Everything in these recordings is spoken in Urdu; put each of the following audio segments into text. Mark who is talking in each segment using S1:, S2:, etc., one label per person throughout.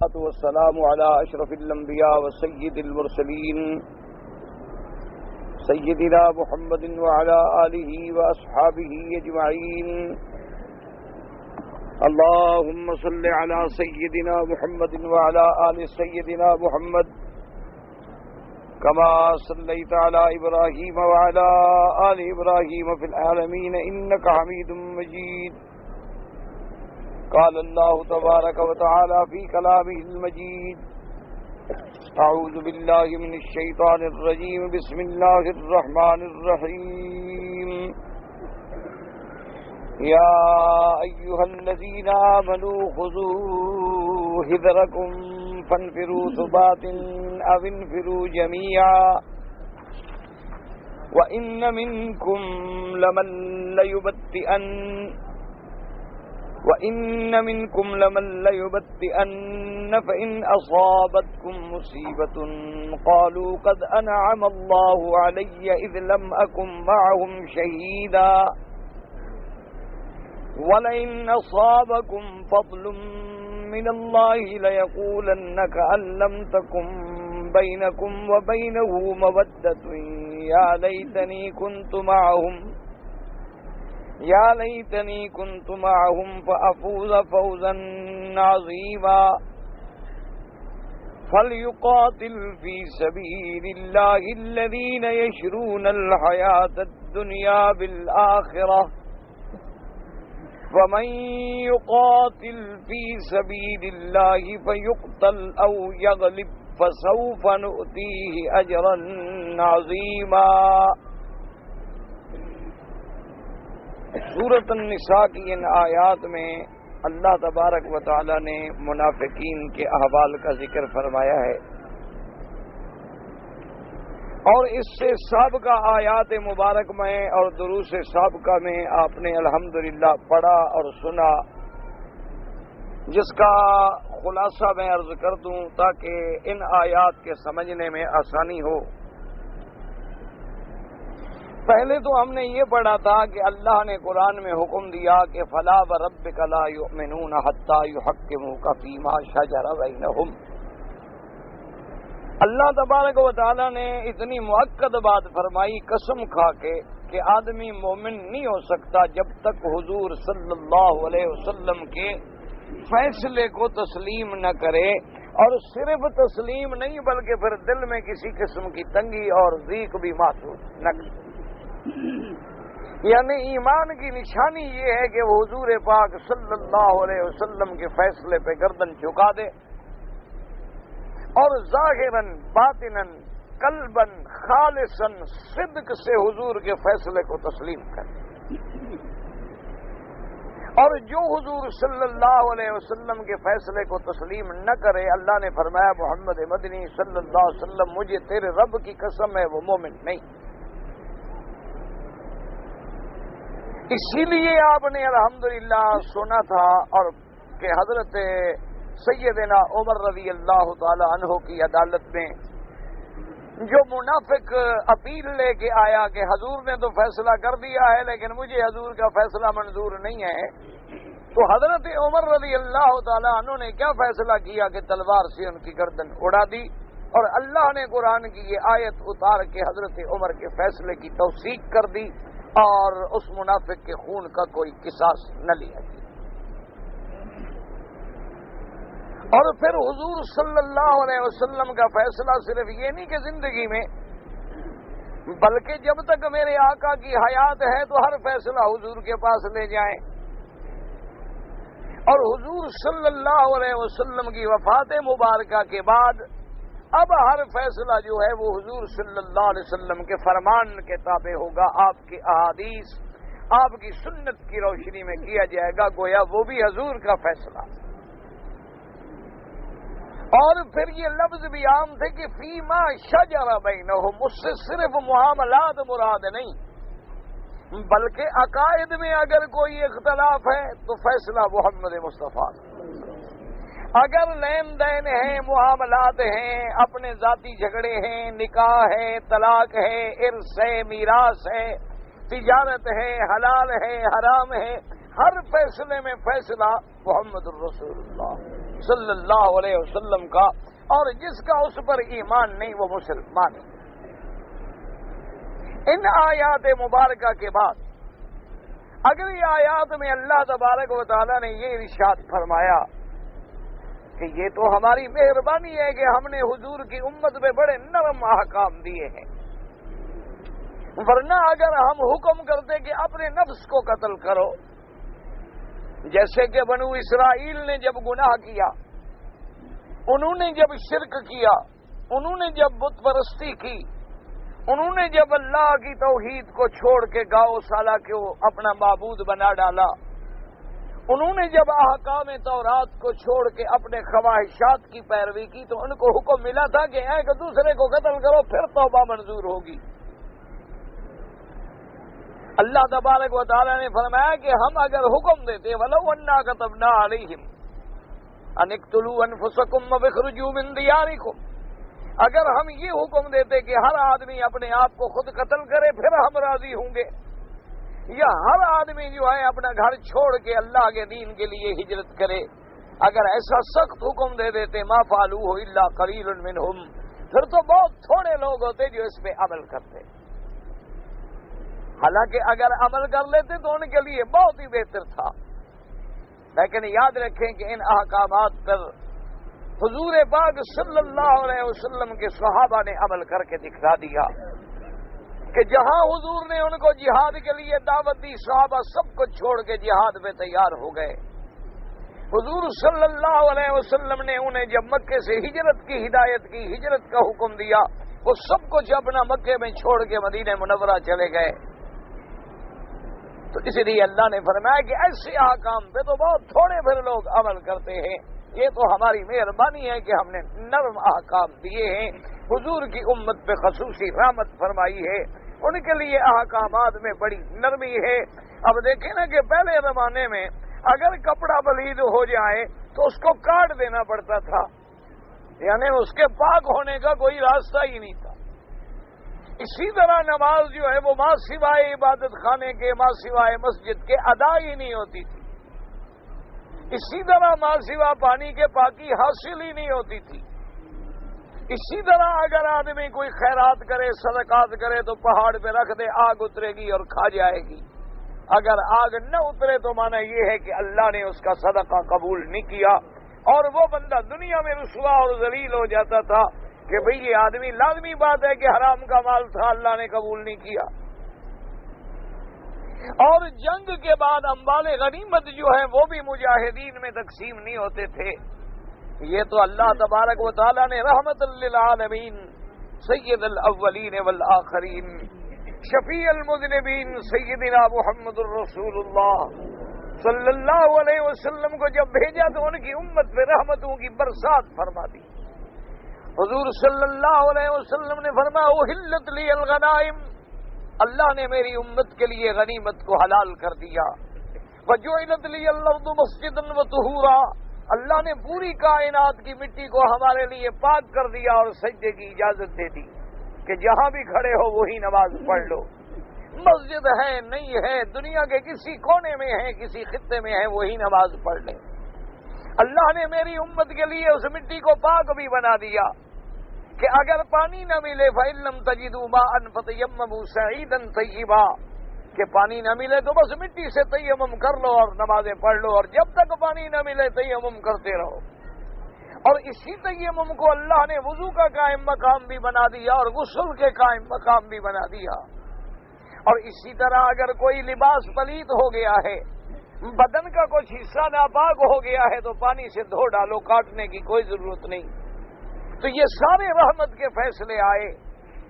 S1: والسلام على أشرف الأنبياء وسيد المرسلين سيدنا محمد وعلى آله وأصحابه أجمعين. اللهم صل على سيدنا محمد وعلى آل سيدنا محمد كما صليت على إبراهيم وعلى آل إبراهيم في العالمين إنك حميد مجيد. قال الله تبارك وتعالى في كلامه المجيد: أعوذ بالله من الشيطان الرجيم بسم الله الرحمن الرحيم. يا أيها الذين آمنوا خذوا حذركم فانفروا ثبات أو انفروا جميعا وإن منكم لمن ليبطئن فإن أصابتكم مصيبة قالوا قد أنعم الله علي إذ لم أكن معهم شهيدا ولئن أصابكم فضل من الله ليقولن كأن لم تكن بينكم وبينه مودة يا ليتني كنت معهم فأفوز فوزا عظيما. فليقاتل في سبيل الله الذين يشرون الحياة الدنيا بالآخرة ومن يقاتل في سبيل الله فيقتل أو يغلب فسوف نؤتيه أجرا عظيما. سورۃ النساء کی ان آیات میں اللہ تبارک و تعالی نے منافقین کے احوال کا ذکر فرمایا ہے، اور اس سے سابقہ آیات مبارک میں اور دروس سابقہ میں آپ نے الحمدللہ پڑھا اور سنا، جس کا خلاصہ میں عرض کر دوں تاکہ ان آیات کے سمجھنے میں آسانی ہو. پہلے تو ہم نے یہ پڑھا تھا کہ اللہ نے قرآن میں حکم دیا کہ فلا وربک لا یؤمنون حتی یحکموک فیما شجر بینہم. اللہ تبارک و تعالی نے اتنی مؤکد بات فرمائی قسم کھا کے کہ آدمی مومن نہیں ہو سکتا جب تک حضور صلی اللہ علیہ وسلم کے فیصلے کو تسلیم نہ کرے، اور صرف تسلیم نہیں بلکہ پھر دل میں کسی قسم کی تنگی اور ضیق بھی محسوس نہ کرے. یعنی ایمان کی نشانی یہ ہے کہ وہ حضور پاک صلی اللہ علیہ وسلم کے فیصلے پہ گردن جھکا دے اور ظاہراً باطناً قلباً خالصاً صدق سے حضور کے فیصلے کو تسلیم کرے. اور جو حضور صلی اللہ علیہ وسلم کے فیصلے کو تسلیم نہ کرے، اللہ نے فرمایا محمد مدنی صلی اللہ علیہ وسلم مجھے تیرے رب کی قسم ہے وہ مومن نہیں. اسی لیے آپ نے الحمدللہ سنا تھا اور کہ حضرت سیدنا عمر رضی اللہ تعالی عنہ کی عدالت میں جو منافق اپیل لے کے آیا کہ حضور نے تو فیصلہ کر دیا ہے لیکن مجھے حضور کا فیصلہ منظور نہیں ہے، تو حضرت عمر رضی اللہ تعالی عنہ نے کیا فیصلہ کیا کہ تلوار سے ان کی گردن اڑا دی، اور اللہ نے قرآن کی یہ آیت اتار کے حضرت عمر کے فیصلے کی توثیق کر دی اور اس منافق کے خون کا کوئی قصاص نہ لیا گیا. اور پھر حضور صلی اللہ علیہ وسلم کا فیصلہ صرف یہ نہیں کہ زندگی میں، بلکہ جب تک میرے آقا کی حیات ہے تو ہر فیصلہ حضور کے پاس لے جائیں. اور حضور صلی اللہ علیہ وسلم کی وفات مبارکہ کے بعد اب ہر فیصلہ جو ہے وہ حضور صلی اللہ علیہ وسلم کے فرمان کے تابع ہوگا، آپ کی احادیث، آپ کی سنت کی روشنی میں کیا جائے گا، گویا وہ بھی حضور کا فیصلہ. اور پھر یہ لفظ بھی عام تھے کہ فیما شجر بینہم، اس سے صرف معاملات مراد نہیں بلکہ عقائد میں اگر کوئی اختلاف ہے تو فیصلہ محمد مصطفیٰ. اگر لین دین ہیں، معاملات ہیں، اپنے ذاتی جھگڑے ہیں، نکاح ہے، طلاق ہے، ارث ہے، میراث ہے، تجارت ہے، حلال ہے، حرام ہے، ہر فیصلے میں فیصلہ محمد الرسول اللہ. صلی اللہ علیہ وسلم کا، اور جس کا اس پر ایمان نہیں وہ مسلمان ہے۔ ان آیات مبارکہ کے بعد اگلی آیات میں اللہ تبارک و تعالیٰ نے یہ ارشاد فرمایا کہ یہ تو ہماری مہربانی ہے کہ ہم نے حضور کی امت میں بڑے نرم احکام دیے ہیں، ورنہ اگر ہم حکم کرتے کہ اپنے نفس کو قتل کرو، جیسے کہ بنو اسرائیل نے جب گناہ کیا، انہوں نے جب شرک کیا، انہوں نے جب بت پرستی کی، انہوں نے جب اللہ کی توحید کو چھوڑ کے گاؤ سالہ کو اپنا معبود بنا ڈالا، انہوں نے جب احکام تورات کو چھوڑ کے اپنے خواہشات کی پیروی کی، تو ان کو حکم ملا تھا کہ ایک دوسرے کو قتل کرو پھر توبہ منظور ہوگی۔ اللہ تبارک و تعالیٰ نے فرمایا کہ ہم اگر حکم دیتے وَلَوْ أَنَّا كَتَبْنَا عَلَيْهِمْ أَنِ اقْتُلُوا أَنفُسَكُمْ وَاخْرُجُوا مِنْ دِيَارِكُمْ، اگر ہم یہ حکم دیتے کہ ہر آدمی اپنے آپ کو خود قتل کرے پھر ہم راضی ہوں گے، یا ہر آدمی جو ہے اپنا گھر چھوڑ کے اللہ کے دین کے لیے ہجرت کرے، اگر ایسا سخت حکم دے دیتے ما فعلوہ الا قلیل منہم، پھر تو بہت تھوڑے لوگ ہوتے جو اس پہ عمل کرتے۔ حالانکہ اگر عمل کر لیتے تو ان کے لیے بہت ہی بہتر تھا، لیکن یاد رکھیں کہ ان احکامات پر حضور پاک صلی اللہ علیہ وسلم کے صحابہ نے عمل کر کے دکھا دیا کہ جہاں حضور نے ان کو جہاد کے لیے دعوت دی، صحابہ سب کو چھوڑ کے جہاد میں تیار ہو گئے۔ حضور صلی اللہ علیہ وسلم نے انہیں جب مکے سے ہجرت کی ہدایت کی، ہجرت کا حکم دیا، وہ سب کچھ اپنا مکے میں چھوڑ کے مدینہ منورہ چلے گئے۔ تو اس لیے اللہ نے فرمایا کہ ایسے احکام پہ تو بہت تھوڑے پھر لوگ عمل کرتے ہیں، یہ تو ہماری مہربانی ہے کہ ہم نے نرم احکام دیے ہیں، حضور کی امت پہ خصوصی رحمت فرمائی ہے، ان کے لیے احکامات میں بڑی نرمی ہے۔ اب دیکھیں نا کہ پہلے زمانے میں اگر کپڑا پلید ہو جائے تو اس کو کاٹ دینا پڑتا تھا، یعنی اس کے پاک ہونے کا کوئی راستہ ہی نہیں تھا۔ اسی طرح نماز جو ہے وہ ماں سوائے عبادت خانے کے، ماں سوائے مسجد کے ادا ہی نہیں ہوتی تھی۔ اسی طرح ماں سوا پانی کے پاکی حاصل ہی نہیں ہوتی تھی۔ اسی طرح اگر آدمی کوئی خیرات کرے، صدقات کرے تو پہاڑ پہ رکھ دے، آگ اترے گی اور کھا جائے گی۔ اگر آگ نہ اترے تو معنی یہ ہے کہ اللہ نے اس کا صدقہ قبول نہیں کیا، اور وہ بندہ دنیا میں رسوا اور ذلیل ہو جاتا تھا کہ بھئی یہ آدمی، لازمی بات ہے کہ حرام کا مال تھا، اللہ نے قبول نہیں کیا۔ اور جنگ کے بعد اموال غنیمت جو ہے وہ بھی مجاہدین میں تقسیم نہیں ہوتے تھے۔ یہ تو اللہ تبارک و تعالیٰ نے رحمت للعالمین سید الاولین والآخرین شفیع المذنبین سیدنا محمد الرسول اللہ صلی اللہ علیہ وسلم کو جب بھیجا تو ان کی امت پہ رحمتوں کی برسات فرما دی۔ حضور صلی اللہ علیہ وسلم نے فرمایا احلت لی الغنائم، اللہ نے میری امت کے لیے غنیمت کو حلال کر دیا۔ وجعلت لی الارض مسجدا وطہورا، اللہ نے پوری کائنات کی مٹی کو ہمارے لیے پاک کر دیا اور سجدے کی اجازت دے دی کہ جہاں بھی کھڑے ہو وہی نماز پڑھ لو۔ مسجد ہے نہیں ہے، دنیا کے کسی کونے میں ہے، کسی خطے میں ہے، وہی نماز پڑھ لیں۔ اللہ نے میری امت کے لیے اس مٹی کو پاک بھی بنا دیا کہ اگر پانی نہ ملے فَإِن لَّمْ تَجِدُوا مَاءً فَتَيَمَّمُوا صَعِيدًا طَيِّبًا، کہ پانی نہ ملے تو بس مٹی سے تیمم کر لو اور نمازیں پڑھ لو، اور جب تک پانی نہ ملے تیمم کرتے رہو۔ اور اسی تیمم کو اللہ نے وضو کا قائم مقام بھی بنا دیا اور غسل کے قائم مقام بھی بنا دیا۔ اور اسی طرح اگر کوئی لباس پلید ہو گیا ہے، بدن کا کچھ حصہ ناپاک ہو گیا ہے تو پانی سے دھو ڈالو، کاٹنے کی کوئی ضرورت نہیں۔ تو یہ سارے رحمت کے فیصلے آئے،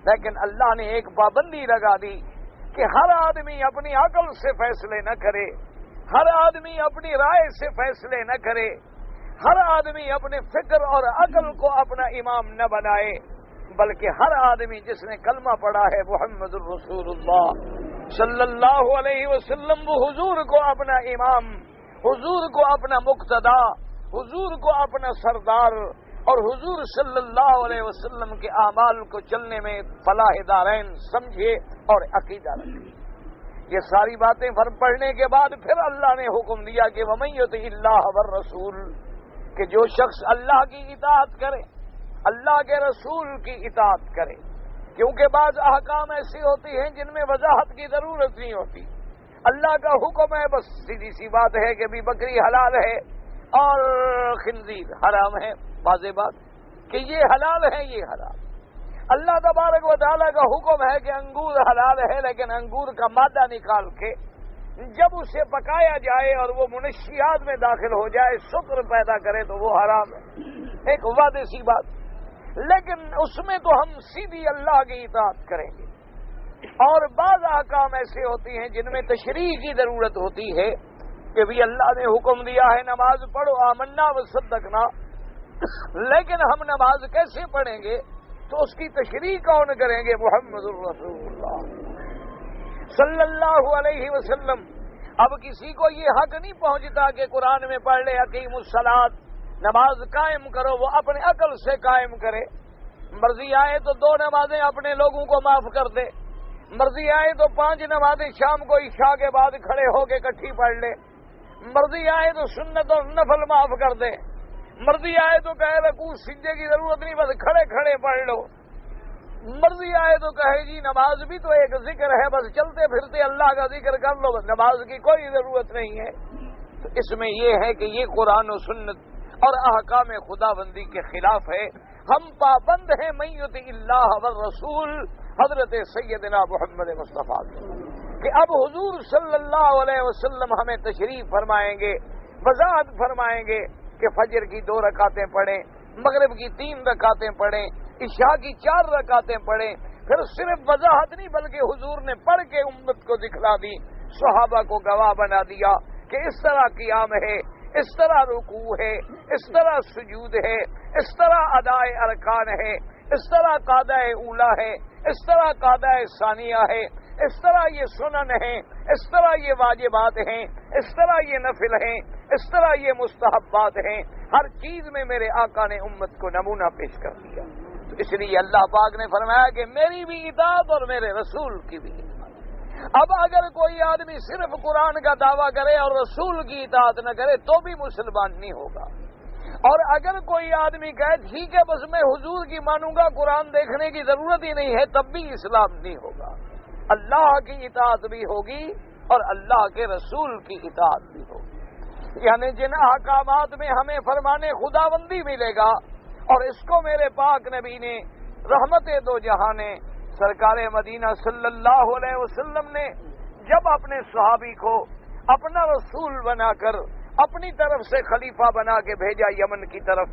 S1: لیکن اللہ نے ایک پابندی لگا دی کہ ہر آدمی اپنی عقل سے فیصلے نہ کرے، ہر آدمی اپنی رائے سے فیصلے نہ کرے، ہر آدمی اپنے فکر اور عقل کو اپنا امام نہ بنائے، بلکہ ہر آدمی جس نے کلمہ پڑھا ہے محمد الرسول اللہ صلی اللہ علیہ وسلم، وہ حضور کو اپنا امام، حضور کو اپنا مقتدا، حضور کو اپنا سردار، اور حضور صلی اللہ علیہ وسلم کے اعمال کو چلنے میں فلاح دارین سمجھے اور عقیدہ رکھے۔ یہ ساری باتیں پڑھنے کے بعد پھر اللہ نے حکم دیا کہ وَمَن يُطِعِ اللَّهَ وَالرَّسُولَ، کہ جو شخص اللہ کی اطاعت کرے، اللہ کے رسول کی اطاعت کرے، کیونکہ بعض احکام ایسی ہوتی ہیں جن میں وضاحت کی ضرورت نہیں ہوتی. اللہ کا حکم ہے، بس سیدھی سی بات ہے کہ بھی بکری حلال ہے اور خنزیر حرام ہے، واضح بات کہ یہ حلال ہے، یہ حرام. اللہ تبارک و تعالیٰ کا حکم ہے کہ انگور حلال ہے، لیکن انگور کا مادہ نکال کے جب اسے پکایا جائے اور وہ منشیات میں داخل ہو جائے، شکر پیدا کرے تو وہ حرام ہے. ایک واضح سی بات. لیکن اس میں تو ہم سیدھی اللہ کی اطاعت کریں گے. اور بعض احکام ایسے ہوتی ہیں جن میں تشریح کی ضرورت ہوتی ہے کہ بھی اللہ نے حکم دیا ہے نماز پڑھو، آمنا وصدقنا، لیکن ہم نماز کیسے پڑھیں گے تو اس کی تشریح کون کریں گے؟ محمد الرسول اللہ صلی اللہ علیہ وسلم. اب کسی کو یہ حق نہیں پہنچتا کہ قرآن میں پڑھ لے اقیم الصلاۃ، نماز قائم کرو، وہ اپنے عقل سے قائم کرے. مرضی آئے تو 2 نمازیں اپنے لوگوں کو معاف کر دے، مرضی آئے تو 5 نمازیں شام کو عشاء کے بعد کھڑے ہو کے اکٹھی پڑھ لے، مرضی آئے تو سنت اور نفل معاف کر دے، مرضی آئے تو کہے رکوع سجدے کی ضرورت نہیں، بس کھڑے کھڑے پڑھ لو، مرضی آئے تو کہے جی نماز بھی تو ایک ذکر ہے، بس چلتے پھرتے اللہ کا ذکر کر لو، بس نماز کی کوئی ضرورت نہیں ہے. تو اس میں یہ ہے کہ یہ قرآن و سنت اور احکام خدا بندی کے خلاف ہے. ہم پابند ہیں من یطع اللہ والرسول حضرت سیدنا محمد مصطفیٰ کہ اب حضور صلی اللہ علیہ وسلم ہمیں تشریف فرمائیں گے، وضاحت فرمائیں گے کہ فجر کی 2 رکعتیں پڑھیں، مغرب کی 3 رکعتیں پڑھیں، عشاء کی 4 رکعتیں پڑھیں. پھر صرف وضاحت نہیں بلکہ حضور نے پڑھ کے امت کو دکھلا دی، صحابہ کو گواہ بنا دیا کہ اس طرح قیام ہے، اس طرح رکوع ہے، اس طرح سجود ہے، اس طرح ادائے ارکان ہے، اس طرح قاعدہ اولا ہے، اس طرح قاعدہ ثانیہ ہے، اس طرح یہ سنن ہیں، اس طرح یہ واجبات ہیں، اس طرح یہ نفل ہیں، اس طرح یہ مستحبات ہیں. ہر چیز میں میرے آقا نے امت کو نمونہ پیش کر دیا. تو اس لیے اللہ پاک نے فرمایا کہ میری بھی اطاعت اور میرے رسول کی بھی اطاعت. اب اگر کوئی آدمی صرف قرآن کا دعویٰ کرے اور رسول کی اطاعت نہ کرے تو بھی مسلمان نہیں ہوگا. اور اگر کوئی آدمی کہے ٹھیک ہے بس میں حضور کی مانوں گا، قرآن دیکھنے کی ضرورت ہی نہیں ہے، تب بھی اسلام نہیں ہوگا. اللہ کی اطاعت بھی ہوگی اور اللہ کے رسول کی اطاعت بھی ہوگی. یعنی جن احکامات میں ہمیں فرمانے خداوندی ملے گا، اور اس کو میرے پاک نبی نے رحمت 2 جہان سرکار مدینہ صلی اللہ علیہ وسلم نے جب اپنے صحابی کو اپنا رسول بنا کر اپنی طرف سے خلیفہ بنا کے بھیجا یمن کی طرف،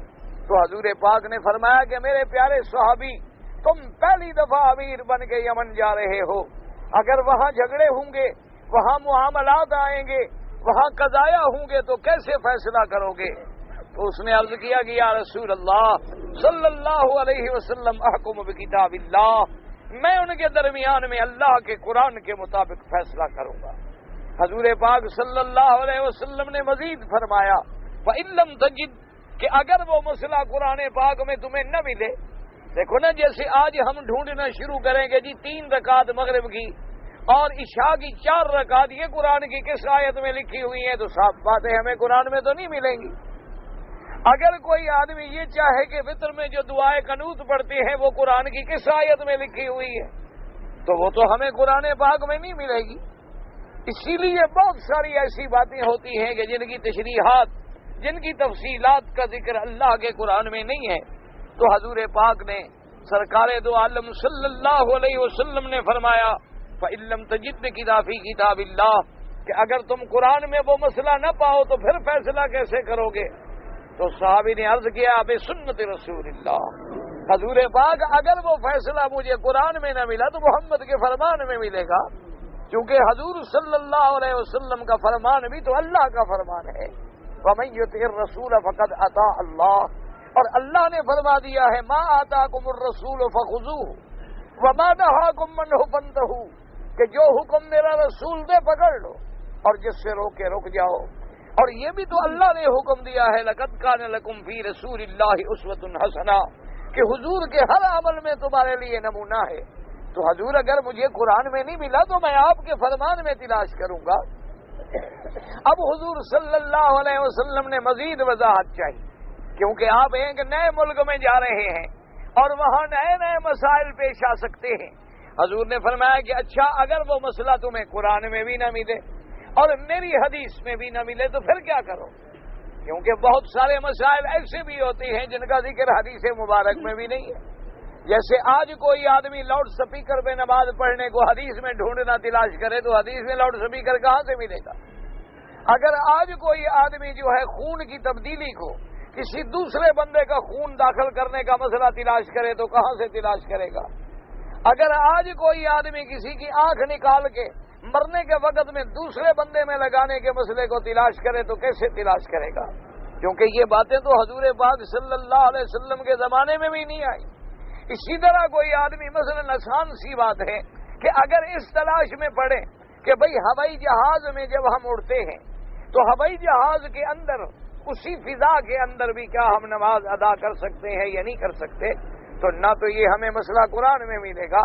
S1: تو حضور پاک نے فرمایا کہ میرے پیارے صحابی تم پہلی دفعہ امیر بن کے یمن جا رہے ہو، اگر وہاں جھگڑے ہوں گے، وہاں معاملات آئیں گے، وہاں قضایا ہوں گے تو کیسے فیصلہ کرو گے؟ تو اس نے عرض کیا کہ یا رسول اللہ صلی اللہ علیہ وسلم احکم بکتاب اللہ، میں ان کے درمیان میں اللہ کے قرآن کے مطابق فیصلہ کروں گا. حضور پاک صلی اللہ علیہ وسلم نے مزید فرمایا فَإِن لَمْ تَجِدْ کہ اگر وہ مسئلہ قرآن پاک میں تمہیں نہ ملے، دیکھو نا جیسے آج ہم ڈھونڈنا شروع کریں گے جی 3 رکعت مغرب کی اور عشاء کی 4 رکعت یہ قرآن کی کس آیت میں لکھی ہوئی ہیں، تو صاف بات ہے ہمیں قرآن میں تو نہیں ملیں گی. اگر کوئی آدمی یہ چاہے کہ فطر میں جو دعائیں قنوت پڑھتے ہیں وہ قرآن کی کس آیت میں لکھی ہوئی ہے، تو وہ تو ہمیں قرآن پاک میں نہیں ملے گی. اسی لیے بہت ساری ایسی باتیں ہوتی ہیں کہ جن کی تشریحات، جن کی تفصیلات کا ذکر اللہ کے قرآن میں نہیں ہے. تو حضور پاک نے سرکار دو عالم صلی اللہ علیہ وسلم نے فرمایا فَإِن لَمْ تَجِدْ بِكِتَابِ كِتَابِ اللَّهِ کہ اگر تم قرآن میں وہ مسئلہ نہ پاؤ تو پھر فیصلہ کیسے کرو گے؟ تو صحابی نے عرض کیا بسنت رسول اللہ، حضور پاک اگر وہ فیصلہ مجھے قرآن میں نہ ملا تو محمد کے فرمان میں ملے گا، کیونکہ حضور صلی اللہ علیہ وسلم کا فرمان بھی تو اللہ کا فرمان ہے. وَمَن يُطِعِ الرَّسُولَ فَقَدْ أَطَاعَ اللَّهَ، اور اللہ نے فرما دیا ہے مَا آتَاكُمُ الرَّسُولُ فَخُذُوهُ وَمَا نَهَاكُم عَنْهُ فَانتَهُوا کہ جو حکم میرا رسول دے پکڑ لو اور جس سے روکے رک جاؤ. اور یہ بھی تو اللہ نے حکم دیا ہے لَقَدْ كَانَ لَكُمْ فِي رَسُولِ اللَّهِ أُسْوَةٌ حَسَنَةٌ کہ حضور کے ہر عمل میں تمہارے لیے نمونہ ہے. تو حضور اگر مجھے قرآن میں نہیں ملا تو میں آپ کے فرمان میں تلاش کروں گا. اب حضور صلی اللہ علیہ وسلم نے مزید وضاحت چاہی کیونکہ آپ ایک نئے ملک میں جا رہے ہیں اور وہاں نئے نئے مسائل پیش آ سکتے ہیں۔ حضور نے فرمایا کہ اچھا اگر وہ مسئلہ تمہیں قرآن میں بھی نہ ملے اور میری حدیث میں بھی نہ ملے تو پھر کیا کرو؟ کیونکہ بہت سارے مسائل ایسے بھی ہوتے ہیں جن کا ذکر حدیث مبارک میں بھی نہیں ہے۔ جیسے آج کوئی آدمی لاؤڈ سپیکر پہ نماز پڑھنے کو حدیث میں ڈھونڈنا تلاش کرے تو حدیث میں لاؤڈ سپیکر کہاں سے ملے گا؟ اگر آج کوئی آدمی جو ہے خون کی تبدیلی کو کسی دوسرے بندے کا خون داخل کرنے کا مسئلہ تلاش کرے تو کہاں سے تلاش کرے گا؟ اگر آج کوئی آدمی کسی کی آنکھ نکال کے مرنے کے وقت میں دوسرے بندے میں لگانے کے مسئلے کو تلاش کرے تو کیسے تلاش کرے گا؟ کیونکہ یہ باتیں تو حضور پاک صلی اللہ علیہ وسلم کے زمانے میں بھی نہیں آئی۔ اسی طرح کوئی آدمی مثلا آسان سی بات ہے کہ اگر اس تلاش میں پڑے کہ بھئی ہوائی جہاز میں جب ہم اڑتے ہیں تو ہوائی جہاز کے اندر اسی فضا کے اندر بھی کیا ہم نماز ادا کر سکتے ہیں یا نہیں کر سکتے، تو نہ تو یہ ہمیں مسئلہ قرآن میں ملے گا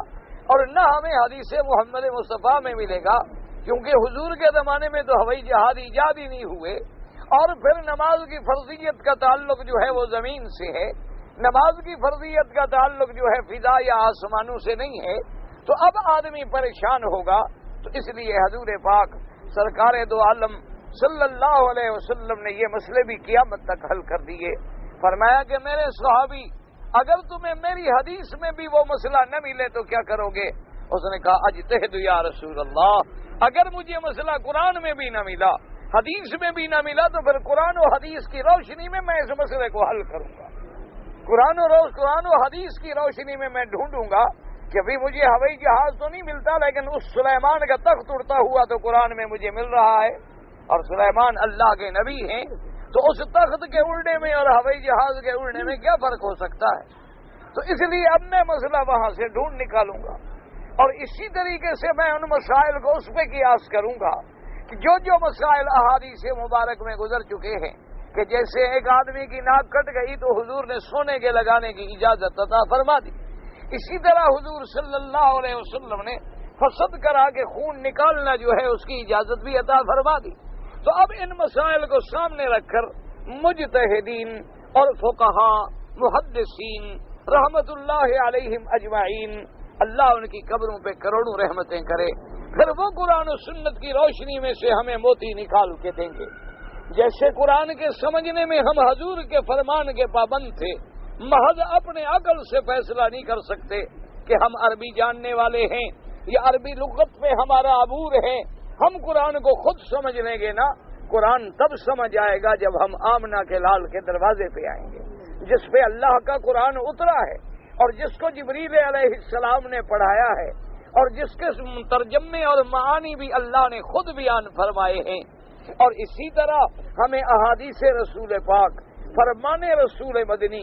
S1: اور نہ ہمیں حدیث محمد مصطفیٰ میں ملے گا، کیونکہ حضور کے زمانے میں تو ہوائی جہاز ایجاد ہی نہیں ہوئے، اور پھر نماز کی فرضیت کا تعلق جو ہے وہ زمین سے ہے، نماز کی فرضیت کا تعلق جو ہے فضا یا آسمانوں سے نہیں ہے، تو اب آدمی پریشان ہوگا۔ تو اس لیے حضور پاک سرکار دو عالم صلی اللہ علیہ وسلم نے یہ مسئلے بھی قیامت تک حل کر دیے۔ فرمایا کہ میرے صحابی اگر تمہیں میری حدیث میں بھی وہ مسئلہ نہ ملے تو کیا کرو گے؟ اس نے کہا اجتہد یا رسول اللہ، اگر مجھے مسئلہ قرآن میں بھی نہ ملا حدیث میں بھی نہ ملا تو پھر قرآن و حدیث کی روشنی میں اس مسئلے کو حل کروں گا۔ قرآن و حدیث کی روشنی میں ڈھونڈوں گا کہ بھی مجھے ہوائی جہاز تو نہیں ملتا لیکن اس سلیمان کا تخت اڑتا ہوا تو قرآن میں مجھے مل رہا ہے، اور سلیمان اللہ کے نبی ہیں، تو اس تخت کے اڑنے میں اور ہوائی جہاز کے اڑنے میں کیا فرق ہو سکتا ہے؟ تو اس لیے اب میں مسئلہ وہاں سے ڈھونڈ نکالوں گا، اور اسی طریقے سے میں ان مسائل کو اس پہ قیاس کروں گا کہ جو مسائل احادیث مبارک میں گزر چکے ہیں، کہ جیسے ایک آدمی کی ناک کٹ گئی تو حضور نے سونے کے لگانے کی اجازت عطا فرما دی، اسی طرح حضور صلی اللہ علیہ وسلم نے فسد کرا کے خون نکالنا جو ہے اس کی اجازت بھی عطا فرما دی۔ تو اب ان مسائل کو سامنے رکھ کر مجتہدین اور فقہا محدثین رحمت اللہ علیہم اجمعین، اللہ ان کی قبروں پہ کروڑوں رحمتیں کرے، پھر وہ قرآن و سنت کی روشنی میں سے ہمیں موتی نکال کے دیں گے۔ جیسے قرآن کے سمجھنے میں ہم حضور کے فرمان کے پابند تھے، محض اپنے عقل سے فیصلہ نہیں کر سکتے کہ ہم عربی جاننے والے ہیں یا عربی لغت میں ہمارا عبور ہے، ہم قرآن کو خود سمجھ لیں گے نا، قرآن تب سمجھ آئے گا جب ہم آمنہ کے لال کے دروازے پہ آئیں گے، جس پہ اللہ کا قرآن اترا ہے اور جس کو جبریل علیہ السلام نے پڑھایا ہے اور جس کے ترجمے اور معانی بھی اللہ نے خود بیان فرمائے ہیں۔ اور اسی طرح ہمیں احادیث رسول پاک، فرمان رسول مدنی،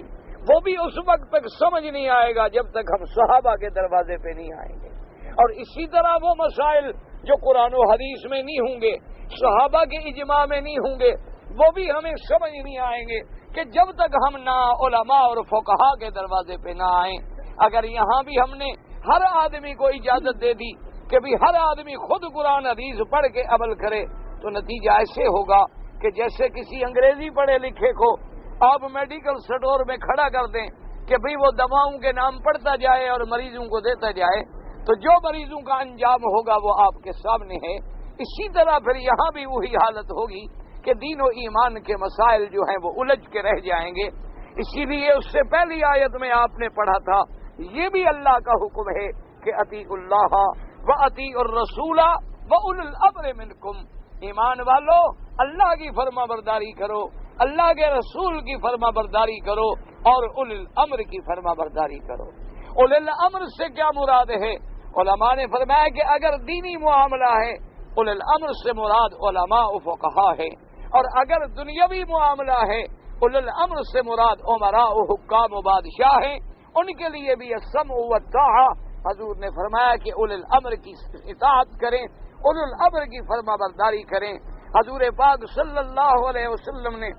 S1: وہ بھی اس وقت تک سمجھ نہیں آئے گا جب تک ہم صحابہ کے دروازے پہ نہیں آئیں گے۔ اور اسی طرح وہ مسائل جو قرآن و حدیث میں نہیں ہوں گے، صحابہ کے اجماع میں نہیں ہوں گے، وہ بھی ہمیں سمجھ نہیں آئیں گے کہ جب تک ہم نہ علماء اور فقہا کے دروازے پہ نہ آئیں۔ اگر یہاں بھی ہم نے ہر آدمی کو اجازت دے دی کہ بھی ہر آدمی خود قرآن حدیث پڑھ کے عمل کرے تو نتیجہ ایسے ہوگا کہ جیسے کسی انگریزی پڑھے لکھے کو آپ میڈیکل سٹور میں کھڑا کر دیں کہ بھئی وہ دواؤں کے نام پڑھتا جائے اور مریضوں کو دیتا جائے، تو جو مریضوں کا انجام ہوگا وہ آپ کے سامنے ہے۔ اسی طرح پھر یہاں بھی وہی حالت ہوگی کہ دین و ایمان کے مسائل جو ہیں وہ الجھ کے رہ جائیں گے۔ اسی لیے اس سے پہلی آیت میں آپ نے پڑھا تھا، یہ بھی اللہ کا حکم ہے کہ اطیعوا اللہ واطیعوا الرسول واولی الامر منکم، ایمان والو اللہ کی فرما برداری کرو، اللہ کے رسول کی فرما برداری کرو اور اولی الامر کی فرما برداری کرو۔ اولی الامر سے کیا مراد ہے؟ علماء نے فرمایا کہ اگر دینی معاملہ ہے اولی الامر سے مراد علماء و فقہا ہے، اور اگر دنیاوی معاملہ ہے اولی الامر سے مراد امراء و حکام و بادشاہ ہیں، ان کے لیے بھی السمع والطاعہ۔ حضور نے فرمایا کہ اولی الامر کی اطاعت کریں، اولی الامر کی فرما برداری کریں۔ حضور پاک صلی اللہ علیہ وسلم نے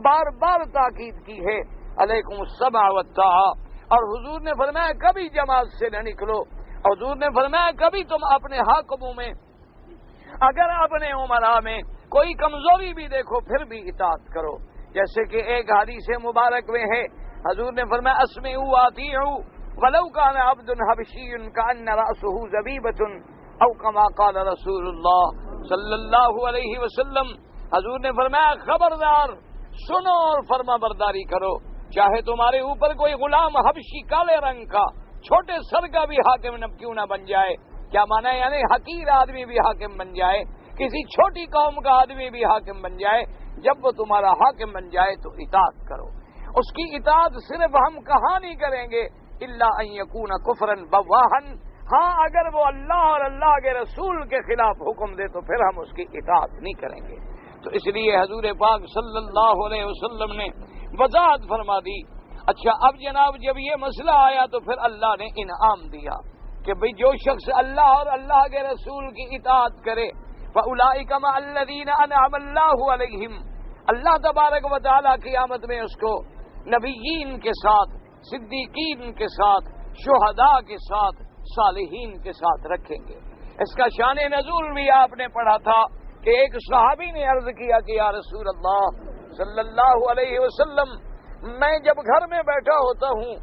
S1: بار بار تاکید کی ہے علیکم السمع والطاعہ، اور حضور نے فرمایا کبھی جماعت سے نہ نکلو۔ حضور نے فرمایا کبھی تم اپنے حاکموں میں، اگر اپنے امراء میں کوئی کمزوری بھی دیکھو پھر بھی اطاعت کرو۔ جیسے کہ ایک حدیث مبارک میں ہے، حضور نے فرمایا اسمعوا واطیعوا ولو کان عبد حبشی کأن رأسه زبیبۃ او کما قال رسول اللہ صلی اللہ علیہ وسلم۔ حضور نے فرمایا خبردار سنو اور فرما برداری کرو، چاہے تمہارے اوپر کوئی غلام حبشی کالے رنگ کا چھوٹے سر کا بھی حاکم کیوں نہ بن جائے۔ کیا مانا ہے؟ یعنی حقیر آدمی بھی حاکم بن جائے، کسی چھوٹی قوم کا آدمی بھی حاکم بن جائے، جب وہ تمہارا حاکم بن جائے تو اطاعت کرو۔ اس کی اطاعت صرف ہم کہاں نہیں کریں گے، الا ان یکون کفرا بواحا، ہاں اگر وہ اللہ اور اللہ کے رسول کے خلاف حکم دے تو پھر ہم اس کی اطاعت نہیں کریں گے۔ تو اس لیے حضور پاک صلی اللہ علیہ وسلم نے وضاحت فرما دی۔ اچھا اب جناب جب یہ مسئلہ آیا تو پھر اللہ نے انعام دیا کہ بھئی جو شخص اللہ اور اللہ کے رسول کی اطاعت کرے فَأُولَئِكَ مَعَ الَّذِينَ أَنْعَمَ اللَّهُ عَلَيْهِمْ، اللہ تبارک و تعالیٰ قیامت میں اس کو نبیین کے ساتھ، صدیقین کے ساتھ، شہداء کے ساتھ، صالحین کے ساتھ رکھیں گے۔ اس کا شان نزول بھی آپ نے پڑھا تھا کہ ایک صحابی نے عرض کیا کہ یا رسول اللہ صلی اللہ علیہ وسلم، میں جب گھر میں بیٹھا ہوتا ہوں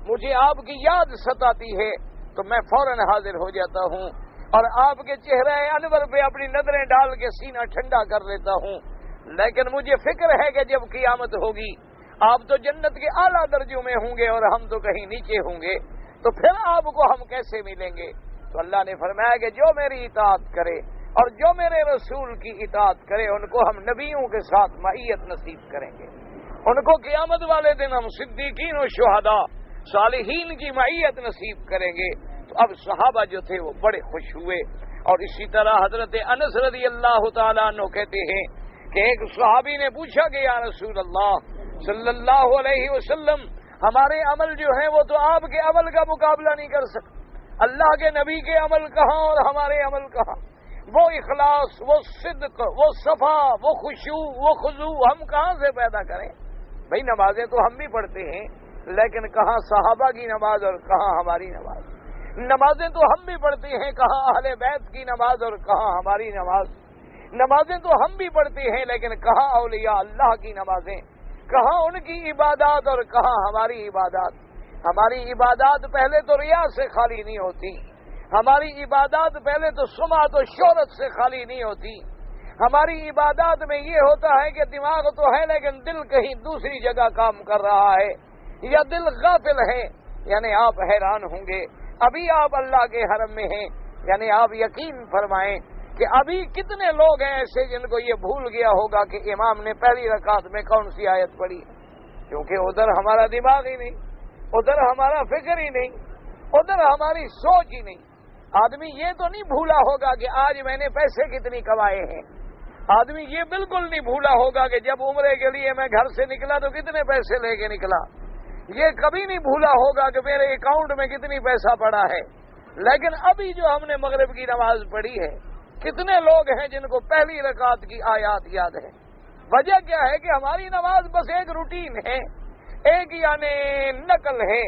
S1: مجھے آپ کی یاد ستاتی ہے تو میں فوراً حاضر ہو جاتا ہوں اور آپ کے چہرے انور پہ اپنی نظریں ڈال کے سینہ ٹھنڈا کر لیتا ہوں، لیکن مجھے فکر ہے کہ جب قیامت ہوگی آپ تو جنت کے اعلیٰ درجوں میں ہوں گے اور ہم تو کہیں نیچے ہوں گے، تو پھر آپ کو ہم کیسے ملیں گے؟ تو اللہ نے فرمایا کہ جو میری اطاعت کرے اور جو میرے رسول کی اطاعت کرے ان کو ہم نبیوں کے ساتھ معیت نصیب کریں گے، ان کو قیامت والے دن ہم صدیقین و شہداء صالحین کی معیت نصیب کریں گے۔ تو اب صحابہ جو تھے وہ بڑے خوش ہوئے، اور اسی طرح حضرت انس رضی اللہ تعالیٰ عنہ کہتے ہیں کہ ایک صحابی نے پوچھا کہ یا رسول اللہ صلی اللہ علیہ وسلم، ہمارے عمل جو ہیں وہ تو آپ کے عمل کا مقابلہ نہیں کر سکتے، اللہ کے نبی کے عمل کہاں اور ہمارے عمل کہاں؟ وہ اخلاص، وہ صدق، وہ صفا، وہ خشوع، وہ خضوع ہم کہاں سے پیدا کریں؟ بھئی نمازیں تو ہم بھی پڑھتے ہیں، لیکن کہاں صحابہ کی نماز اور کہاں ہماری نماز؟ نمازیں تو ہم بھی پڑھتے ہیں، کہاں اہل بیت کی نماز اور کہاں ہماری نماز؟ نمازیں تو ہم بھی پڑھتے ہیں، لیکن کہاں اولیاء اللہ کی نمازیں، کہاں ان کی عبادات اور کہاں ہماری عبادات؟ ہماری عبادات پہلے تو ریا سے خالی نہیں ہوتی، ہماری عبادات پہلے تو سمعت و شہرت سے خالی نہیں ہوتی، ہماری عبادات میں یہ ہوتا ہے کہ دماغ تو ہے لیکن دل کہیں دوسری جگہ کام کر رہا ہے، یا دل غافل ہے۔ یعنی آپ حیران ہوں گے، ابھی آپ اللہ کے حرم میں ہیں، یعنی آپ یقین فرمائیں کہ ابھی کتنے لوگ ہیں ایسے جن کو یہ بھول گیا ہوگا کہ امام نے پہلی رکعت میں کون سی آیت پڑھی، کیونکہ ادھر ہمارا دماغ ہی نہیں، ادھر ہمارا فکر ہی نہیں، ادھر ہماری سوچ ہی نہیں۔ آدمی یہ تو نہیں بھولا ہوگا کہ آج میں نے پیسے کتنی کمائے ہیں، آدمی یہ بالکل نہیں بھولا ہوگا کہ جب عمرے کے لیے میں گھر سے نکلا تو کتنے پیسے لے کے نکلا، یہ کبھی نہیں بھولا ہوگا کہ میرے اکاؤنٹ میں کتنی پیسہ پڑا ہے۔ لیکن ابھی جو ہم نے مغرب کی نماز پڑھی ہے، کتنے لوگ ہیں جن کو پہلی رکعت کی آیات یاد ہے؟ وجہ کیا ہے کہ ہماری نماز بس ایک روٹین ہے، ایک یعنی نقل ہے،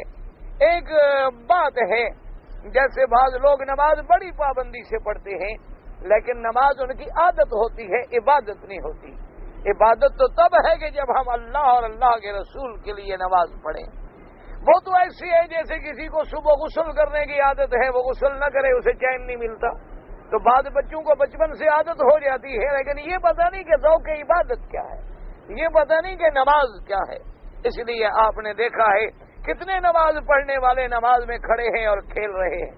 S1: ایک بات ہے۔ جیسے بعض لوگ نماز بڑی پابندی سے پڑھتے ہیں، لیکن نماز ان کی عادت ہوتی ہے، عبادت نہیں ہوتی۔ عبادت تو تب ہے کہ جب ہم اللہ اور اللہ کے رسول کے لیے نماز پڑھیں۔ وہ تو ایسی ہے جیسے کسی کو صبح غسل کرنے کی عادت ہے، وہ غسل نہ کرے اسے چین نہیں ملتا۔ تو بعض بچوں کو بچپن سے عادت ہو جاتی ہے، لیکن یہ پتہ نہیں کہ ذوق عبادت کیا ہے، یہ پتہ نہیں کہ نماز کیا ہے۔ اس لیے آپ نے دیکھا ہے کتنے نماز پڑھنے والے نماز میں کھڑے ہیں اور کھیل رہے ہیں،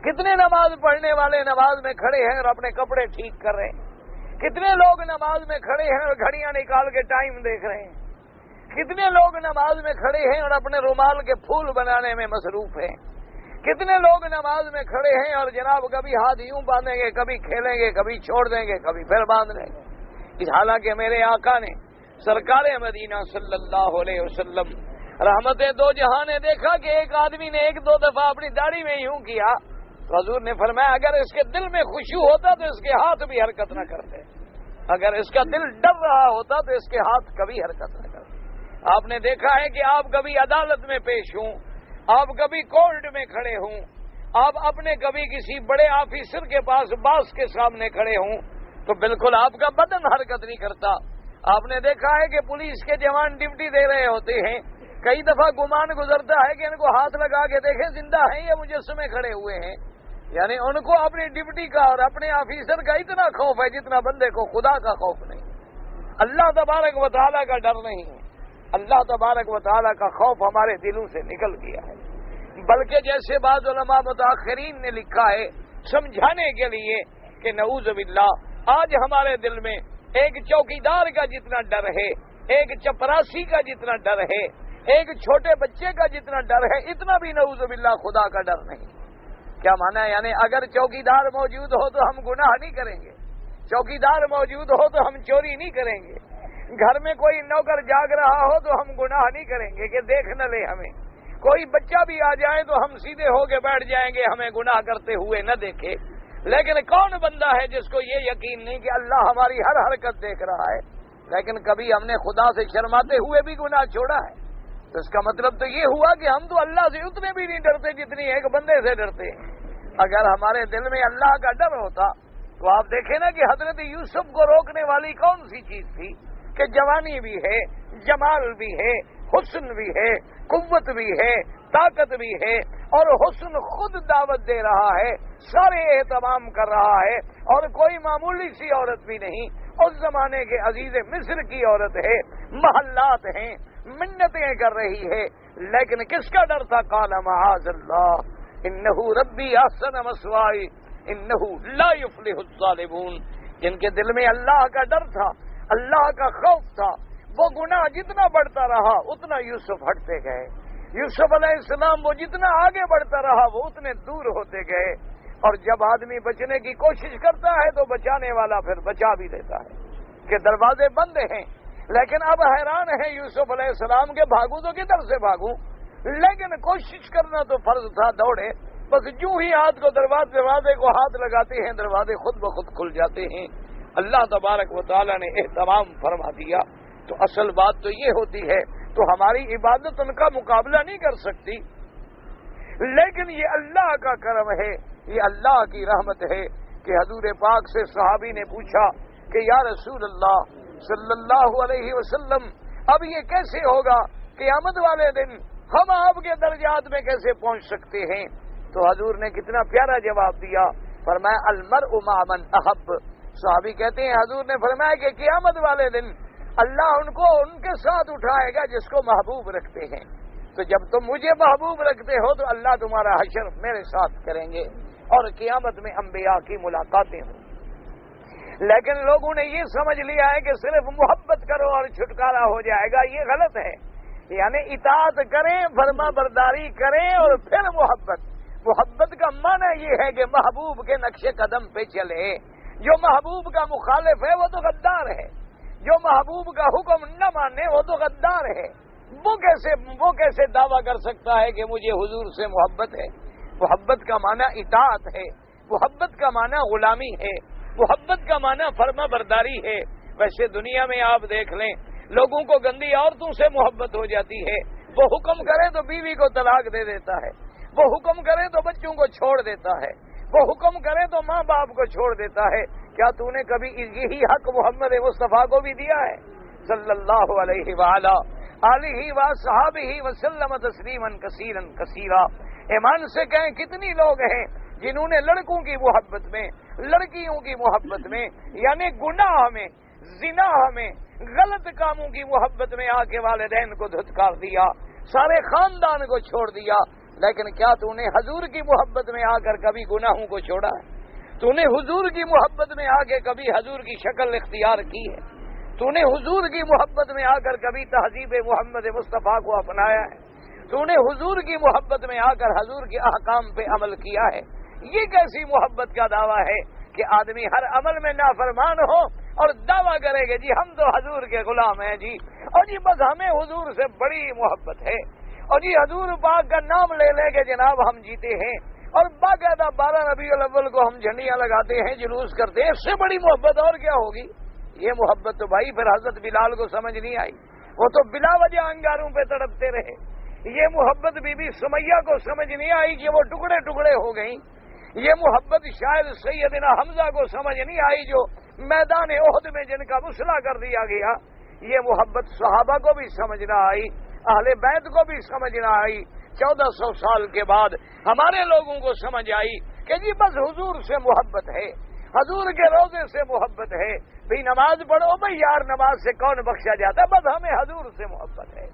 S1: کتنے نماز پڑھنے والے نماز میں کھڑے ہیں اور اپنے کپڑے ٹھیک کر رہے ہیں، کتنے لوگ نماز میں کھڑے ہیں اور گھڑیاں نکال کے ٹائم دیکھ رہے ہیں، کتنے لوگ نماز میں کھڑے ہیں اور اپنے رومال کے پھول بنانے میں مصروف ہیں، کتنے لوگ نماز میں کھڑے ہیں اور جناب کبھی ہاتھ یوں باندھیں گے، کبھی کھیلیں گے، کبھی چھوڑ دیں گے، کبھی پھر باندھ لیں گے۔ حالانکہ میرے آقا نے سرکار مدینہ صلی اللہ علیہ وسلم رحمت دو جہاں نے دیکھا کہ ایک آدمی نے ایک دو دفعہ اپنی داڑھی میں یوں کیا تو حضور نے فرمایا اگر اس کے دل میں خشوع ہوتا تو اس کے ہاتھ بھی حرکت نہ کرتے، اگر اس کا دل ڈر رہا ہوتا تو اس کے ہاتھ کبھی حرکت نہ کرتے۔ آپ نے دیکھا ہے کہ آپ کبھی عدالت میں پیش ہوں، آپ کبھی کورٹ میں کھڑے ہوں، آپ اپنے کبھی کسی بڑے آفیسر کے پاس باس کے سامنے کھڑے ہوں تو بالکل آپ کا بدن حرکت نہیں کرتا، آپ نے دیکھا ہے کہ پولیس کے جوان ڈیوٹی دے رہے ہوتے ہیں، کئی دفعہ گمان گزرتا ہے کہ ان کو ہاتھ لگا کے دیکھیں زندہ ہیں یا مجسمے کھڑے ہوئے ہیں، یعنی ان کو اپنی ڈیوٹی کا اور اپنے آفیسر کا اتنا خوف ہے جتنا بندے کو خدا کا خوف نہیں، اللہ تبارک و تعالیٰ کا ڈر نہیں ہے، اللہ تبارک و تعالیٰ کا خوف ہمارے دلوں سے نکل گیا ہے۔ بلکہ جیسے بعض علماء متاخرین نے لکھا ہے سمجھانے کے لیے کہ نعوذ باللہ آج ہمارے دل میں ایک چوکیدار کا جتنا ڈر ہے، ایک چپراسی کا جتنا ڈر ہے، ایک چھوٹے بچے کا جتنا ڈر ہے، اتنا بھی نعوذ باللہ خدا کا ڈر نہیں۔ کیا مانا ہے؟ یعنی اگر چوکیدار موجود ہو تو ہم گناہ نہیں کریں گے، چوکیدار موجود ہو تو ہم چوری نہیں کریں گے، گھر میں کوئی نوکر جاگ رہا ہو تو ہم گناہ نہیں کریں گے کہ دیکھ نہ لے ہمیں، کوئی بچہ بھی آ جائے تو ہم سیدھے ہو کے بیٹھ جائیں گے ہمیں گناہ کرتے ہوئے نہ دیکھے۔ لیکن کون بندہ ہے جس کو یہ یقین نہیں کہ اللہ ہماری ہر حرکت دیکھ رہا ہے، لیکن کبھی ہم نے خدا سے شرماتے ہوئے بھی گناہ چھوڑا ہے؟ تو اس کا مطلب تو یہ ہوا کہ ہم تو اللہ سے اتنے بھی نہیں ڈرتے جتنی ایک بندے سے ڈرتے ہیں۔ اگر ہمارے دل میں اللہ کا ڈر ہوتا تو آپ دیکھیں نا کہ حضرت یوسف کو روکنے والی کون سی چیز تھی کہ جوانی بھی ہے، جمال بھی ہے، حسن بھی ہے، قوت بھی ہے، طاقت بھی ہے، اور حسن خود دعوت دے رہا ہے، سارے اہتمام کر رہا ہے، اور کوئی معمولی سی عورت بھی نہیں، اس زمانے کے عزیز مصر کی عورت ہے، محلات ہیں، منتیں کر رہی ہے، لیکن کس کا ڈر تھا؟ قال معاذ اللہ انہ ربی احسن مثوائی انہ لا یفلح الظالمون۔ جن کے دل میں اللہ کا ڈر تھا، اللہ کا خوف تھا، وہ گناہ جتنا بڑھتا رہا اتنا یوسف ہٹتے گئے، یوسف علیہ السلام وہ جتنا آگے بڑھتا رہا وہ اتنے دور ہوتے گئے، اور جب آدمی بچنے کی کوشش کرتا ہے تو بچانے والا پھر بچا بھی دیتا ہے کہ دروازے بند ہیں۔ لیکن اب حیران ہے یوسف علیہ السلام کے بھاگوں تو کدھر سے بھاگوں، لیکن کوشش کرنا تو فرض تھا، دوڑے، بس جو ہی ہاتھ کو دروازے کو ہاتھ لگاتے ہیں دروازے خود بخود کھل جاتے ہیں۔ اللہ تبارک و تعالیٰ نے اہتمام فرما دیا۔ تو اصل بات تو یہ ہوتی ہے، تو ہماری عبادت ان کا مقابلہ نہیں کر سکتی، لیکن یہ اللہ کا کرم ہے، یہ اللہ کی رحمت ہے کہ حضور پاک سے صحابی نے پوچھا کہ یا رسول اللہ صلی اللہ علیہ وسلم اب یہ کیسے ہوگا، قیامت والے دن ہم آپ کے درجات میں کیسے پہنچ سکتے ہیں؟ تو حضور نے کتنا پیارا جواب دیا، فرمایا المرء مع من احب۔ صحابی کہتے ہیں حضور نے فرمایا کہ قیامت والے دن اللہ ان کو ان کے ساتھ اٹھائے گا جس کو محبوب رکھتے ہیں، تو جب تم مجھے محبوب رکھتے ہو تو اللہ تمہارا حشر میرے ساتھ کریں گے اور قیامت میں انبیاء کی ملاقاتیں ہوں۔ لیکن لوگوں نے یہ سمجھ لیا ہے کہ صرف محبت کرو اور چھٹکارا ہو جائے گا، یہ غلط ہے، یعنی اطاعت کریں، فرما برداری کریں اور پھر محبت کا معنی یہ ہے کہ محبوب کے نقش قدم پہ چلے، جو محبوب کا مخالف ہے وہ تو غدار ہے، جو محبوب کا حکم نہ مانے وہ تو غدار ہے، وہ کیسے دعویٰ کر سکتا ہے کہ مجھے حضور سے محبت ہے؟ محبت کا معنی اطاعت ہے، محبت کا معنی غلامی ہے، محبت کا معنی فرما برداری ہے۔ ویسے دنیا میں آپ دیکھ لیں لوگوں کو گندی عورتوں سے محبت ہو جاتی ہے، وہ حکم کرے تو بیوی کو طلاق دے دیتا ہے، وہ حکم کرے تو بچوں کو چھوڑ دیتا ہے، وہ حکم کرے تو ماں باپ کو چھوڑ دیتا ہے۔ کیا تو نے کبھی یہی حق محمد مصطفیٰ کو بھی دیا ہے صلی اللہ علیہ وآلہ آلہ وصحبہ وسلم تسلیما کثیرا کثیرا؟ ایمان سے کہیں کتنی لوگ ہیں جنہوں نے لڑکوں کی محبت میں، لڑکیوں کی محبت میں، یعنی گناہ میں، زنا میں، غلط کاموں کی محبت میں آ کے والدین کو دھتکار دیا، سارے خاندان کو چھوڑ دیا۔ لیکن کیا تو نے حضور کی محبت میں آ کر کبھی گناہوں کو چھوڑا ہے؟ تو نے حضور کی محبت میں آ کے کبھی حضور کی شکل اختیار کی ہے؟ تو نے حضور کی محبت میں آ کر کبھی تہذیب محمد مصطفیٰ کو اپنایا ہے؟ تو نے حضور کی محبت میں آ کر حضور کے احکام پہ عمل کیا ہے؟ یہ کیسی محبت کا دعویٰ ہے کہ آدمی ہر عمل میں نافرمان ہو اور دعویٰ کرے گے جی ہم تو حضور کے غلام ہیں جی، اور جی بس ہمیں حضور سے بڑی محبت ہے، اور جی حضور پاک کا نام لے لے کے جناب ہم جیتے ہیں، اور باقاعدہ 12 ربیع الاول کو ہم جھنڈیاں لگاتے ہیں، جلوس کرتے ہیں، اس سے بڑی محبت اور کیا ہوگی؟ یہ محبت تو بھائی پھر حضرت بلال کو سمجھ نہیں آئی، وہ تو بلا وجہ انگاروں پہ تڑپتے رہے۔ یہ محبت بی بی سمیہ کو سمجھ نہیں آئی کہ وہ ٹکڑے ٹکڑے ہو گئیں۔ یہ محبت شاید سیدنا حمزہ کو سمجھ نہیں آئی جو میدان احد میں جن کا مسئلہ کر دیا گیا۔ یہ محبت صحابہ کو بھی سمجھ نہ آئی، اہل بیت کو بھی سمجھ نہ آئی، 1400 سال کے بعد ہمارے لوگوں کو سمجھ آئی کہ جی بس حضور سے محبت ہے، حضور کے روزے سے محبت ہے، بھئی نماز پڑھو، بھئی یار نماز سے کون بخشا جاتا ہے، بس ہمیں حضور سے محبت ہے،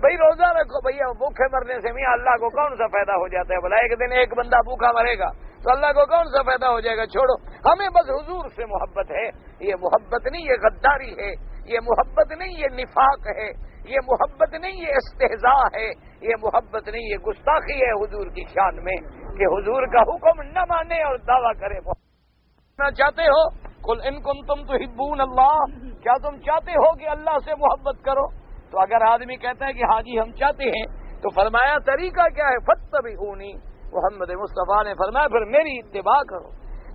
S1: بھئی روزہ رکھو، بھیا بھوکے مرنے سے میاں اللہ کو کون سا فائدہ ہو جاتا ہے، بھلا ایک دن ایک بندہ بھوکا مرے گا تو اللہ کو کون سا فائدہ ہو جائے گا، چھوڑو، ہمیں بس حضور سے محبت ہے۔ یہ محبت نہیں، یہ غداری ہے، یہ محبت نہیں، یہ نفاق ہے، یہ محبت نہیں، یہ استہزاء ہے، یہ محبت نہیں، یہ گستاخی ہے حضور کی شان میں کہ حضور کا حکم نہ مانے اور دعویٰ کرے۔ چاہتے ہو قل ان کنتم تحبون اللہ، کیا تم چاہتے ہو کہ اللہ سے محبت کرو؟ تو اگر آدمی کہتا ہے کہ ہاں جی ہم چاہتے ہیں، تو فرمایا طریقہ کیا ہے؟ فاتبعونی، محمد مصطفیٰ نے فرمایا پھر میری اتباع کرو۔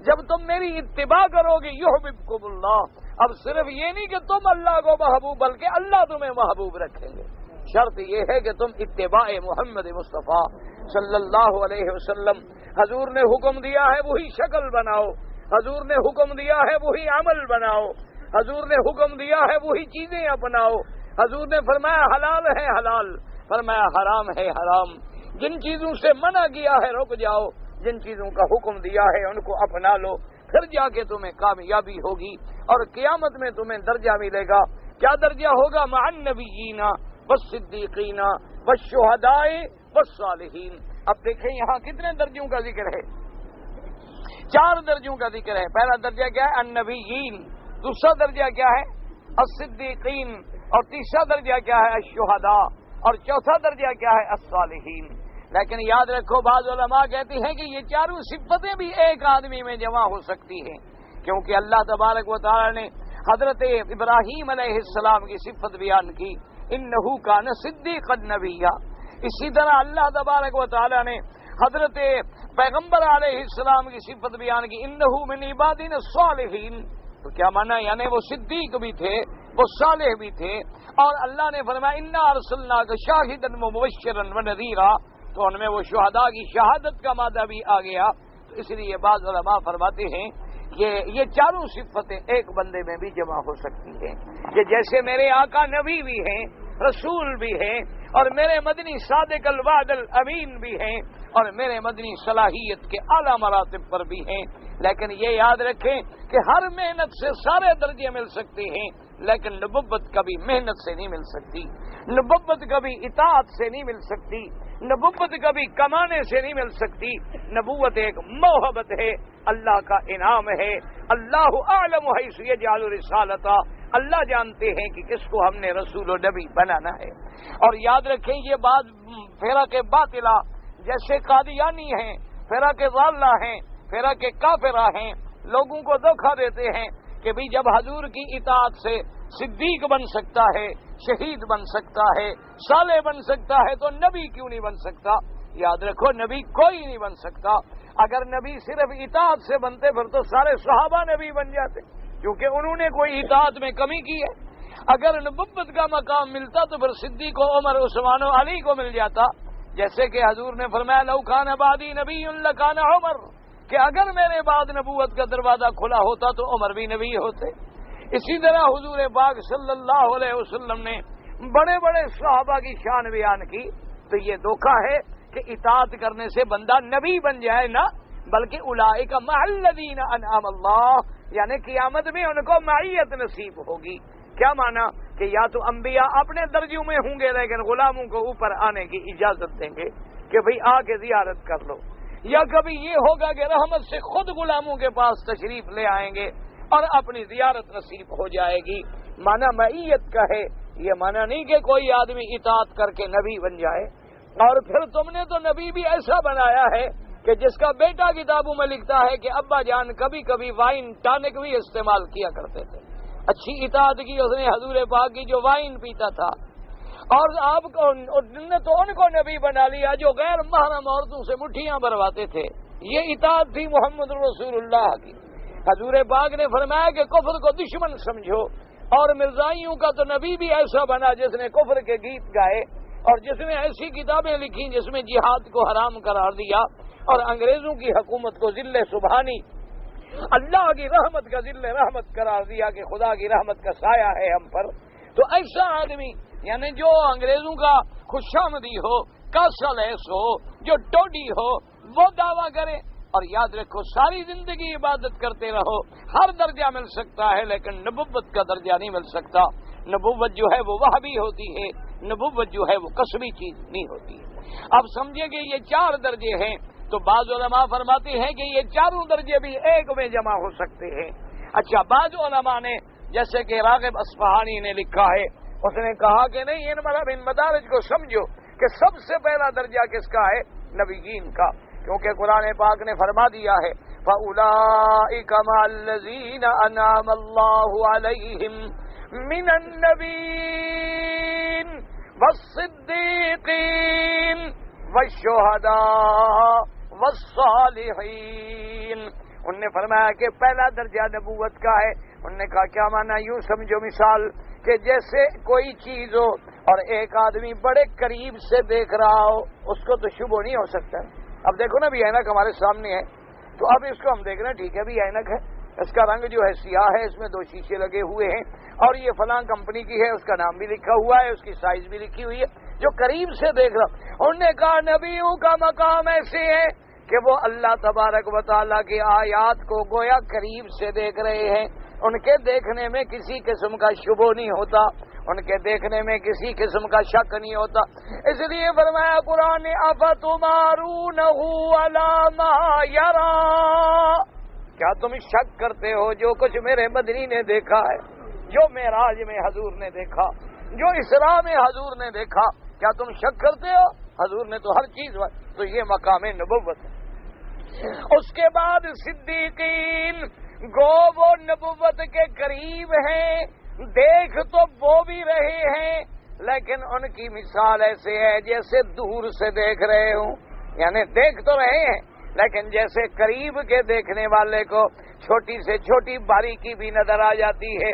S1: جب تم میری اتباع کرو گے یحببکم اللہ، اب صرف یہ نہیں کہ تم اللہ کو محبوب بلکہ اللہ تمہیں محبوب رکھیں گے۔ شرط یہ ہے کہ تم اتباع محمد مصطفیٰ صلی اللہ علیہ وسلم، حضور نے حکم دیا ہے وہی شکل بناؤ، حضور نے حکم دیا ہے وہی عمل بناؤ، حضور نے حکم دیا ہے وہی چیزیں اپناؤ، حضور نے فرمایا حلال ہے حلال، فرمایا حرام ہے حرام، جن چیزوں سے منع کیا ہے رک جاؤ، جن چیزوں کا حکم دیا ہے ان کو اپنا لو، پھر جا کے تمہیں کامیابی ہوگی اور قیامت میں تمہیں درجہ ملے گا۔ کیا درجہ ہوگا؟ مع النبیین والصدیقین والشہداء والصالحین۔ اب دیکھیں یہاں کتنے درجوں کا ذکر ہے؟ 4 درجوں کا ذکر ہے۔ پہلا درجہ کیا ہے؟ النبیین، دوسرا درجہ کیا ہے؟ الصدیقین، اور تیسرا درجہ کیا ہے؟ الشہداء، اور چوتھا درجہ کیا ہے؟ الصالحین۔ لیکن یاد رکھو بعض علماء کہتے ہیں کہ یہ چاروں صفتیں بھی ایک آدمی میں جمع ہو سکتی ہیں، کیونکہ اللہ تبارک و تعالی نے حضرت ابراہیم علیہ السلام کی صفت بیان کی، انہ کان صدیقا نبیا۔ اسی طرح اللہ تبارک و تعالی نے حضرت پیغمبر علیہ السلام کی صفت بیان کی، انہ من عبادنا الصالحین۔ تو کیا معنی؟ یعنی وہ صدیق بھی تھے، وہ صالح بھی تھے، اور اللہ نے فرمایا انا ارسلناک شاہدا ومبشرا ونذیرا، تو ان میں وہ شہداء کی شہادت کا مادہ بھی آ گیا۔ تو اس لیے بعض علماء فرماتے ہیں کہ یہ چاروں صفتیں ایک بندے میں بھی جمع ہو سکتی ہیں، کہ جیسے میرے آقا نبی بھی ہیں، رسول بھی ہیں، اور میرے مدنی صادق الوعد الامین بھی ہیں، اور میرے مدنی صلاحیت کے اعلیٰ مراتب پر بھی ہیں۔ لیکن یہ یاد رکھیں کہ ہر محنت سے سارے درجے مل سکتے ہیں، لیکن نبوت کبھی محنت سے نہیں مل سکتی، نبوت کبھی اطاعت سے نہیں مل سکتی، نبوت کبھی کمانے سے نہیں مل سکتی۔ نبوت ایک موہبت ہے، اللہ کا انعام ہے۔ اللہ اعلم حیث یجعل رسالتہ، اللہ جانتے ہیں کہ کس کو ہم نے رسول و نبی بنانا ہے۔ اور یاد رکھیں یہ بات فرق باطلہ جیسے قادیانی ہیں، فرق ضالہ ہیں، فرق کافرہ ہیں، لوگوں کو دھوکہ دیتے ہیں کہ بھی جب حضور کی اطاعت سے صدیق بن سکتا ہے، شہید بن سکتا ہے، صالح بن سکتا ہے، تو نبی کیوں نہیں بن سکتا؟ یاد رکھو نبی کوئی نہیں بن سکتا۔ اگر نبی صرف اطاعت سے بنتے پھر تو سارے صحابہ نبی بن جاتے، کیونکہ انہوں نے کوئی اطاعت میں کمی کی ہے۔ اگر نبوت کا مقام ملتا تو پھر صدیق و عمر، عثمان و علی کو مل جاتا، جیسے کہ حضور نے فرمایا لو کان بعدی نبی لکان عمر، کہ اگر میرے بعد نبوت کا دروازہ کھلا ہوتا تو عمر بھی نبی ہوتے۔ اسی طرح حضور پاک صلی اللہ علیہ وسلم نے بڑے بڑے صحابہ کی شان بیان کی۔ تو یہ دھوکہ ہے کہ اطاعت کرنے سے بندہ نبی بن جائے، نہ بلکہ اولئک مع الذین انعم اللہ، یعنی قیامت میں ان کو معیت نصیب ہوگی۔ کیا معنی؟ کہ یا تو انبیاء اپنے درجوں میں ہوں گے لیکن غلاموں کو اوپر آنے کی اجازت دیں گے کہ بھئی آ کے زیارت کر لو، یا کبھی یہ ہوگا کہ رحمت سے خود غلاموں کے پاس تشریف لے آئیں گے اور اپنی زیارت نصیب ہو جائے گی۔ معنی معیت کا ہے، یہ معنی نہیں کہ کوئی آدمی اطاعت کر کے نبی بن جائے۔ اور پھر تم نے تو نبی بھی ایسا بنایا ہے کہ جس کا بیٹا کتابوں میں لکھتا ہے کہ ابا جان کبھی کبھی وائن ٹانک بھی استعمال کیا کرتے تھے۔ اچھی اطاعت کی اس نے حضور پاک کی جو وائن پیتا تھا، اور آپ کو نے تو ان کو نبی بنا لیا جو غیر محرم عورتوں سے مٹھیاں بھرواتے تھے۔ یہ اطاعت تھی محمد رسول اللہ کی۔ حضور پاک نے فرمایا کہ کفر کو دشمن سمجھو، اور مرزائیوں کا تو نبی بھی ایسا بنا جس نے کفر کے گیت گائے اور جس نے ایسی کتابیں لکھی جس میں جہاد کو حرام قرار دیا اور انگریزوں کی حکومت کو ذل سبحانی، اللہ کی رحمت کا ذل رحمت قرار دیا کہ خدا کی رحمت کا سایہ ہے ہم پر۔ تو ایسا آدمی یعنی جو انگریزوں کا خوشامدی ہو، کاسا لیس ہو، جو ٹوڈی ہو، وہ دعویٰ کرے. اور یاد رکھو ساری زندگی عبادت کرتے رہو، ہر درجہ مل سکتا ہے لیکن نبوت کا درجہ نہیں مل سکتا. نبوت جو ہے وہ وہابی ہوتی ہے، نبوت جو ہے وہ کسبی چیز نہیں ہوتی ہے. اب سمجھیں کہ یہ 4 درجے ہیں، تو بعض علماء فرماتے ہیں کہ یہ 4 درجے بھی ایک میں جمع ہو سکتے ہیں. اچھا، بعض علماء نے جیسے کہ راغب اصفہانی نے لکھا ہے، اس نے کہا کہ نہیں، ان مدارج کو سمجھو کہ سب سے پہلا درجہ کس کا ہے؟ نبیین کا، کیونکہ قرآن پاک نے فرما دیا ہے فَأُولَئِكَ مَعَ الَّذِينَ أَنْعَمَ اللَّهُ عَلَيْهِمْ مِنَ النَّبِيِّينَ وَالصِّدِّيقِينَ وَالشُّهَدَاءِ وَالصَّالِحِينَ. انہوں نے فرمایا کہ پہلا درجہ نبوت کا ہے. انہوں نے کہا کیا معنی؟ یوں سمجھو مثال کہ جیسے کوئی چیز ہو اور ایک آدمی بڑے قریب سے دیکھ رہا ہو، اس کو تو شبہ نہیں ہو سکتا. اب دیکھو نا بھی اینک ہمارے سامنے ہے، تو اب اس کو ہم دیکھ رہے ہیں، ٹھیک ہے بھی اینک ہے، اس کا رنگ جو ہے سیاہ ہے، اس میں 2 شیشے لگے ہوئے ہیں اور یہ فلاں کمپنی کی ہے، اس کا نام بھی لکھا ہوا ہے، اس کی سائز بھی لکھی ہوئی ہے، جو قریب سے دیکھ رہا. انہوں نے کہا نبیوں کا مقام ایسے ہے کہ وہ اللہ تبارک و تعالیٰ کی آیات کو گویا قریب سے دیکھ رہے ہیں. ان کے دیکھنے میں کسی قسم کا شبہ نہیں ہوتا، ان کے دیکھنے میں کسی قسم کا شک نہیں ہوتا. اس لیے فرمایا قرآن نے افتمارونہ علی ما یری، کیا تم شک کرتے ہو جو کچھ میرے مدنی نے دیکھا ہے، جو معراج میں حضور نے دیکھا، جو اسراء میں حضور نے دیکھا، کیا تم شک کرتے ہو؟ حضور نے تو ہر چیز، تو یہ مقام نبوت ہے. اس کے بعد صدیقین، گو وہ نبوت کے قریب ہیں، دیکھ تو وہ بھی رہے ہیں لیکن ان کی مثال ایسے ہے جیسے دور سے دیکھ رہے ہوں. یعنی دیکھ تو رہے ہیں لیکن جیسے قریب کے دیکھنے والے کو چھوٹی سے چھوٹی باریکی بھی نظر آ جاتی ہے،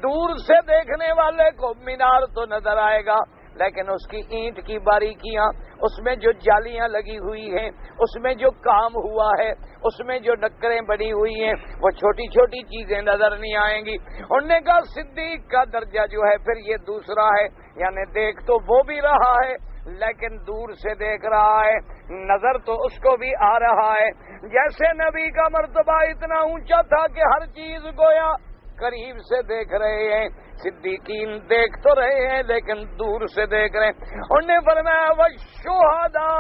S1: دور سے دیکھنے والے کو مینار تو نظر آئے گا لیکن اس کی اینٹ کی باریکیاں، اس میں جو جالیاں لگی ہوئی ہیں، اس میں جو کام ہوا ہے، اس میں جو نکریں بنی ہوئی ہیں، وہ چھوٹی چھوٹی چیزیں نظر نہیں آئیں گی. انہوں نے کہا صدیق کا درجہ جو ہے پھر یہ دوسرا ہے، یعنی دیکھ تو وہ بھی رہا ہے لیکن دور سے دیکھ رہا ہے، نظر تو اس کو بھی آ رہا ہے. جیسے نبی کا مرتبہ اتنا اونچا تھا کہ ہر چیز گویا قریب سے دیکھ رہے ہیں، صدیقین دیکھ تو رہے ہیں لیکن دور سے دیکھ رہے ہیں. انہوں نے فرمایا والشہداء،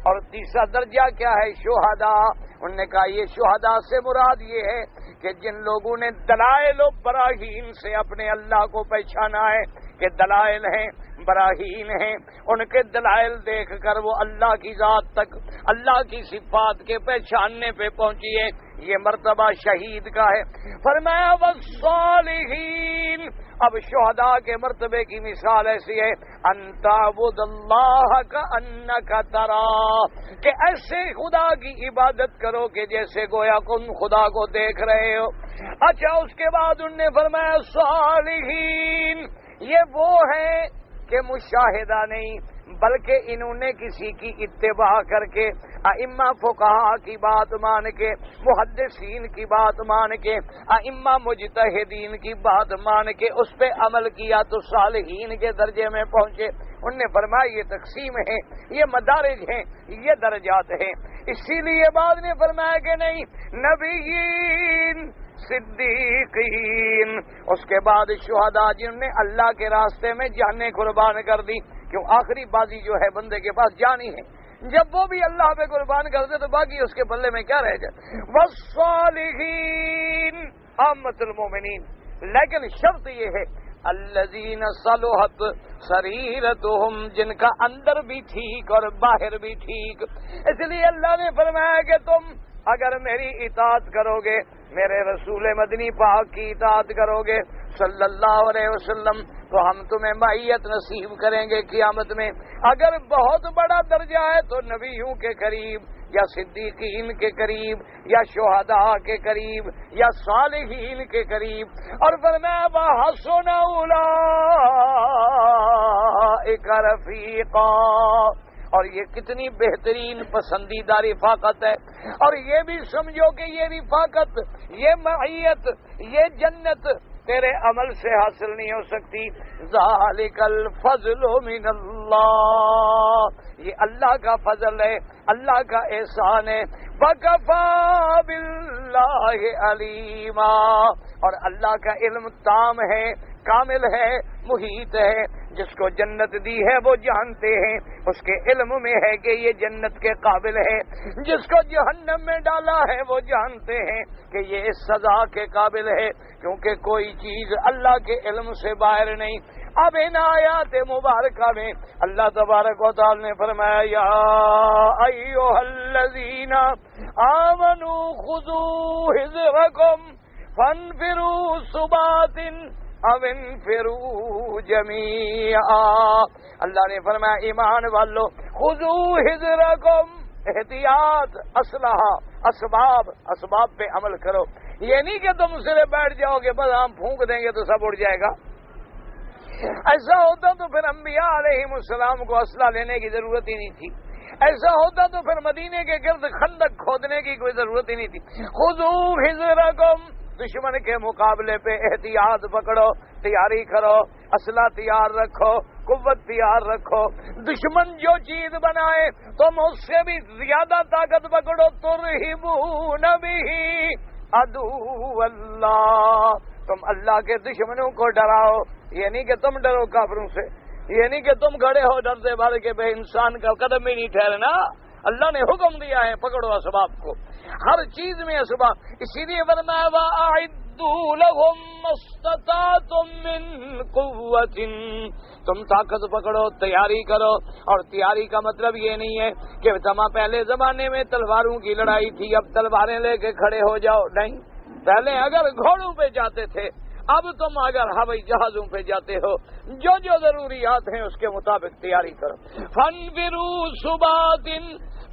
S1: اور تیسرا درجہ کیا ہے؟ شہداء. انہوں نے کہا یہ شہداء سے مراد یہ ہے کہ جن لوگوں نے دلائل و براہین سے اپنے اللہ کو پہچانا ہے کہ دلائل ہیں، براہین ہیں، ان کے دلائل دیکھ کر وہ اللہ کی ذات تک، اللہ کی صفات کے پہچاننے پہ پہنچی ہے، یہ مرتبہ شہید کا ہے. فرمایا والصالحین، اب شہداء کے مرتبے کی مثال ایسی ہے ان تعبد اللہ کأنک تراہ، کہ ایسے خدا کی عبادت کرو کہ جیسے گویا تم خدا کو دیکھ رہے ہو. اچھا، اس کے بعد انہوں نے فرمایا صالحین، یہ وہ ہیں کہ مشاہدہ نہیں بلکہ انہوں نے کسی کی اتباع کر کے، ائمہ فقہاء کی بات مان کے، محدثین کی بات مان کے، ائمہ مجتہدین کی بات مان کے اس پہ عمل کیا تو صالحین کے درجے میں پہنچے. انہوں نے فرمایا یہ تقسیم ہے، یہ مدارج ہیں، یہ درجات ہیں. اسی لیے بعد نے فرمایا کہ نہیں، نبیین، صدیقین، اس کے بعد شہداء جنہوں نے اللہ کے راستے میں جانیں قربان کر دی. کیوں؟ آخری بازی جو ہے بندے کے پاس جانی ہے، جب وہ بھی اللہ پہ قربان کر دے تو باقی اس کے بلے میں کیا رہ جائے. والصالحین عامۃ المومنین، لیکن شرط یہ ہے الذین صلحت سریرتہم، جن کا اندر بھی ٹھیک اور باہر بھی ٹھیک. اس لیے اللہ نے فرمایا کہ تم اگر میری اطاعت کرو گے، میرے رسول مدنی پاک کی اطاعت کرو گے صلی اللہ علیہ وسلم، تو ہم تمہیں معیت نصیب کریں گے قیامت میں. اگر بہت بڑا درجہ ہے تو نبیوں کے قریب یا صدیقین کے قریب یا شہداء کے قریب یا صالحین کے قریب. اور فرمایا وحسن اولئک رفیقا، اور یہ کتنی بہترین پسندیدہ رفاقت ہے. اور یہ بھی سمجھو کہ یہ رفاقت، یہ معیت، یہ جنت، تیرے عمل سے حاصل نہیں ہو سکتی. ذالک الفضل من اللہ، یہ اللہ کا فضل ہے، اللہ کا احسان ہے. وَكَفَى بِاللَّهِ عَلِيمًا، اور اللہ کا علم تام ہے، کامل ہے، محیط ہے. جس کو جنت دی ہے وہ جانتے ہیں، اس کے علم میں ہے کہ یہ جنت کے قابل ہے. جس کو جہنم میں ڈالا ہے وہ جانتے ہیں کہ یہ سزا کے قابل ہے، کیونکہ کوئی چیز اللہ کے علم سے باہر نہیں. اب ان آیات مبارکہ میں اللہ تبارک و تعالی نے فرمایا یا ایھا الذین آمنوا خذوا حذرکم فانفروا ثبات او انفروا جمیعا. اللہ نے فرمایا ایمان والو خذوا حذرکم، احتیاط، اسلحہ، اسباب پہ عمل کرو. یہ نہیں کہ تم صرف بیٹھ جاؤ گے بس ہم پھونک دیں گے تو سب اڑ جائے گا. ایسا ہوتا تو پھر انبیاء علیہم السلام کو اسلحہ لینے کی ضرورت ہی نہیں تھی. ایسا ہوتا تو پھر مدینے کے گرد خندق کھودنے کی کوئی ضرورت ہی نہیں تھی. خذوا حذرکم، دشمن کے مقابلے پہ احتیاط پکڑو، تیاری کرو، اسلحہ تیار رکھو، قوت تیار رکھو. دشمن جو چیز بنائے تم اس سے بھی زیادہ طاقت پکڑو. ترہبون بہ عدو اللہ، تم اللہ کے دشمنوں کو ڈراؤ. یہ نہیں کہ تم ڈرو کافروں سے، یہ نہیں کہ تم کھڑے ہو ڈرتے بھر کے بے انسان کا قدم بھی نہیں ٹھہرنا. اللہ نے حکم دیا ہے پکڑو اسباب کو، ہر چیز میں اسباب. اسی لیے فرمایا وَأَعِدُّوا لَهُم مَّا اسْتَطَعْتُم مِّن قُوَّةٍ، تم طاقت پکڑو، تیاری کرو. اور تیاری کا مطلب یہ نہیں ہے کہ پہلے زمانے میں تلواروں کی لڑائی تھی اب تلواریں لے کے کھڑے ہو جاؤ، نہیں. پہلے اگر گھوڑوں پہ جاتے تھے، اب تم اگر ہوائی جہازوں پہ جاتے ہو. جو ضروریات ہیں اس کے مطابق تیاری کرو. فَانْفِرُوا ثُبَاتٍ،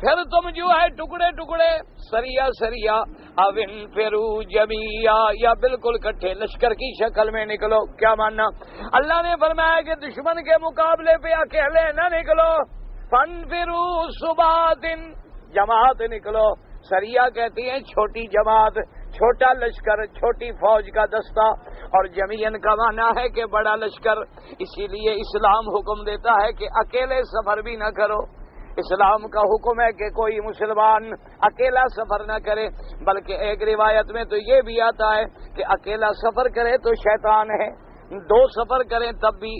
S1: پھر تم جو ہے ٹکڑے ٹکڑے، سریا، اب انفروا جمیعا، یا بالکل کٹھے لشکر کی شکل میں نکلو. کیا ماننا؟ اللہ نے فرمایا کہ دشمن کے مقابلے پہ اکیلے نہ نکلو. فَانْفِرُوا ثُبَاتٍ، جماعت نکلو. سریا کہتی ہیں چھوٹی جماعت، چھوٹا لشکر، چھوٹی فوج کا دستہ. اور جمیعن کا معنی ہے کہ بڑا لشکر. اسی لیے اسلام حکم دیتا ہے کہ اکیلے سفر بھی نہ کرو. اسلام کا حکم ہے کہ کوئی مسلمان اکیلا سفر نہ کرے، بلکہ ایک روایت میں تو یہ بھی آتا ہے کہ اکیلا سفر کرے تو شیطان ہے. 2 سفر کریں تب بھی،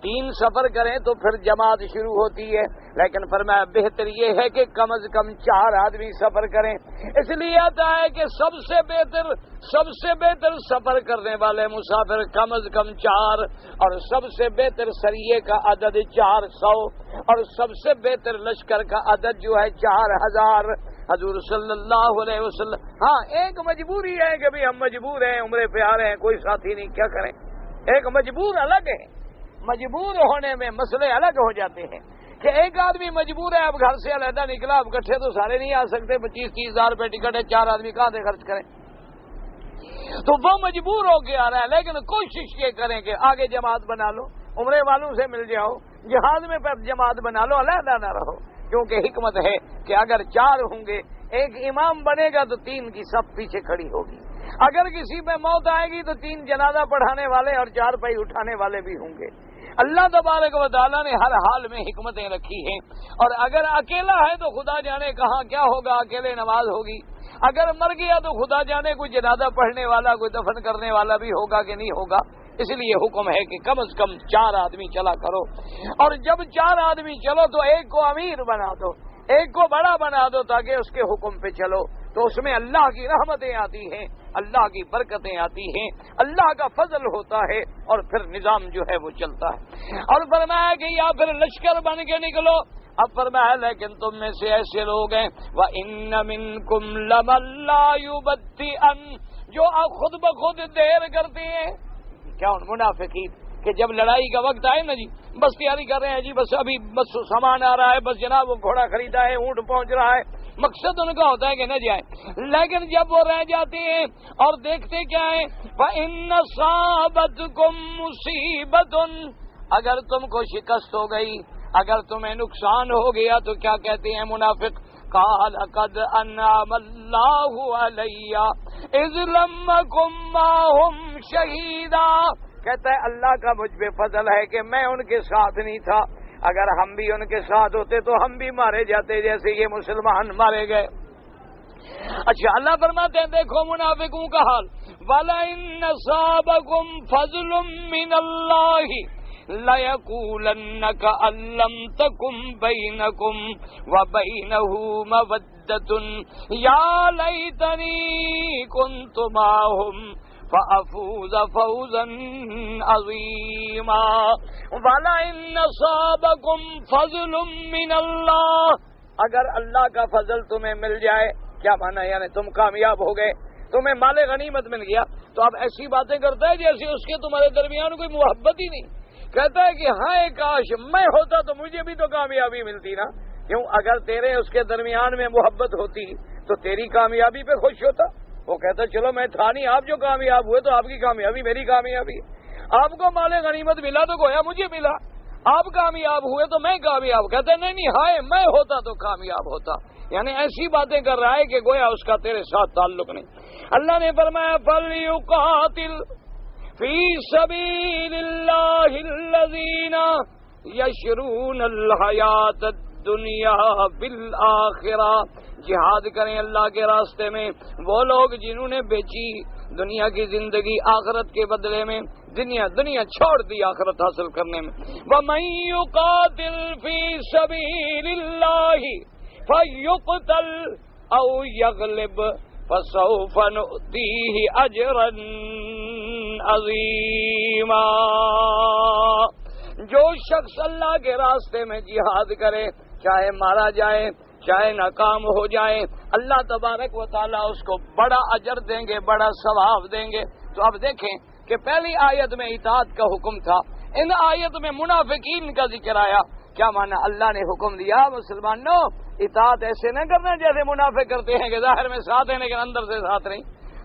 S1: 3 سفر کریں تو پھر جماعت شروع ہوتی ہے. لیکن فرمایا بہتر یہ ہے کہ کم از کم 4 آدمی سفر کریں. اس لیے آتا ہے کہ سب سے بہتر سفر کرنے والے مسافر کم از کم 4، اور سب سے بہتر سریے کا عدد 400، اور سب سے بہتر لشکر کا عدد جو ہے 4000. حضور صلی اللہ علیہ وسلم. ہاں ایک مجبوری ہے کہ بھی ہم مجبور ہیں، عمرے پہ آ رہے ہیں، کوئی ساتھی نہیں، کیا کریں. ایک مجبور الگ ہے، مجبور ہونے میں مسئلے الگ ہو جاتے ہیں. کہ ایک آدمی مجبور ہے، اب گھر سے علیحدہ نکلا، اب اکٹھے تو سارے نہیں آ سکتے، 25-30 ہزار روپے ٹکٹ ہے، 4 آدمی کہاں سے خرچ کریں. تو وہ مجبور ہو کے آ رہا ہے. لیکن کوشش یہ کریں کہ آگے جماعت بنا لو، عمرے والوں سے مل جاؤ، جہاز میں جماعت بنا لو، علیحدہ نہ رہو. کیونکہ حکمت ہے کہ اگر 4 ہوں گے، ایک امام بنے گا تو 3 کی صف پیچھے کھڑی ہوگی. اگر کسی میں موت آئے گی تو 3 جنازہ پڑھانے والے اور 4 پائی اٹھانے والے بھی ہوں گے. اللہ تبارک و تعالیٰ نے ہر حال میں حکمتیں رکھی ہیں. اور اگر اکیلا ہے تو خدا جانے کہاں کیا ہوگا، اکیلے نماز ہوگی. اگر مر گیا تو خدا جانے کوئی جنازہ پڑھنے والا، کوئی دفن کرنے والا بھی ہوگا کہ نہیں ہوگا. اس لیے حکم ہے کہ کم از کم 4 آدمی چلا کرو. اور جب 4 آدمی چلو تو ایک کو امیر بنا دو، ایک کو بڑا بنا دو، تاکہ اس کے حکم پہ چلو. تو اس میں اللہ کی رحمتیں آتی ہیں، اللہ کی برکتیں آتی ہیں، اللہ کا فضل ہوتا ہے، اور پھر نظام جو ہے وہ چلتا ہے. اور فرمایا کہ یا پھر لشکر بن کے نکلو. اب فرمایا لیکن تم میں سے ایسے لوگ ہیں وَإِنَّ مِنْكُمْ لَمَن لَّا يُبَطِّئَنَّ، جو خود بخود دیر کرتے ہیں. کیا ان منافقین کہ جب لڑائی کا وقت آئے نا جی، بس تیاری کر رہے ہیں جی، بس ابھی بس سامان آ رہا ہے، بس جناب وہ گھوڑا خریدا ہے، اونٹ پہنچ رہا ہے، مقصد ان کا ہوتا ہے کہ نہ جائیں. لیکن جب وہ رہ جاتے ہیں اور دیکھتے کیا ہے فَإِنَّ صَابَتْكُمْ مُصِيبَةٌ، اگر تم کو شکست ہو گئی، اگر تمہیں نقصان ہو گیا تو کیا کہتے ہیں منافق؟ قال قد انعم اللہ علیہ اذ لم کم معہم شہیدا، کہتا ہے اللہ کا مجھ پہ فضل ہے کہ میں ان کے ساتھ نہیں تھا، اگر ہم بھی ان کے ساتھ ہوتے تو ہم بھی مارے جاتے جیسے یہ مسلمان مارے گئے۔ اچھا اللہ فرماتے ہیں دیکھو منافقوں کا حال، وَلَئِنْ أَصَابَكُمْ فَضْلٌ مِّنَ اللَّهِ لَيَقُولَنَّ كَأَن لَّمْ تَكُن بَيْنَكُمْ وَبَيْنَهُ مَوَدَّةٌ يَا لَيْتَنِي كُنتُ مَعَهُمْ فَأَفُوزَ فَوْزًا عَظِيمًا۔ وَلَئِنْ أَصَابَكُمْ فَضْلٌ مِّنَ اللَّهِ، اگر اللہ کا فضل تمہیں مل جائے، کیا مانا یعنی تم کامیاب ہو گئے، تمہیں مال غنیمت مل گیا، تو اب ایسی باتیں کرتا ہے جیسے اس کے تمہارے درمیان کوئی محبت ہی نہیں۔ کہتا ہے کہ ہاں کاش میں ہوتا تو مجھے بھی تو کامیابی ملتی نا، کیوں اگر تیرے اس کے درمیان میں محبت ہوتی تو تیری کامیابی پہ خوش ہوتا۔ وہ کہتا چلو میں تھا نہیں، آپ جو کامیاب ہوئے تو آپ کی کامیابی میری کامیابی، آپ کو مال غنیمت ملا تو گویا مجھے ملا، آپ کامیاب ہوئے تو میں کامیاب۔ کہتے نہیں نہیں ہائے میں ہوتا تو کامیاب ہوتا، یعنی ایسی باتیں کر رہا ہے کہ گویا اس کا تیرے ساتھ تعلق نہیں۔ اللہ نے فرمایا فَلْيُقَاتِلْ فِي سَبِيلِ اللَّهِ الَّذِينَ يَشْرُونَ الْحَيَاةَ الدُّنْيَا بِالْآخِرَةِ، جہاد کریں اللہ کے راستے میں وہ لوگ جنہوں نے بیچی دنیا کی زندگی آخرت کے بدلے میں، دنیا چھوڑ دی آخرت حاصل کرنے میں۔ وَمَن يُقَاتِلْ فِي سَبِيلِ اللَّهِ فَيُقْتَلْ أَوْ يَغْلِبْ فَسَوْفَ نُؤْتِيهِ أَجْرًا عَظِيمًا۔ جو شخص اللہ کے راستے میں جہاد کرے، چاہے مارا جائے چاہے ناکام ہو جائے، اللہ تبارک و تعالیٰ اس کو بڑا اجر دیں گے، بڑا ثواب دیں گے۔ تو اب دیکھیں کہ پہلی آیت میں اطاعت کا حکم تھا، ان آیت میں منافقین کا ذکر آیا۔ کیا مانا اللہ نے حکم دیا مسلمانوں اطاعت ایسے نہ کرنا جیسے منافق کرتے ہیں کہ ظاہر میں ساتھ ہیں لیکن اندر سے ساتھ نہیں۔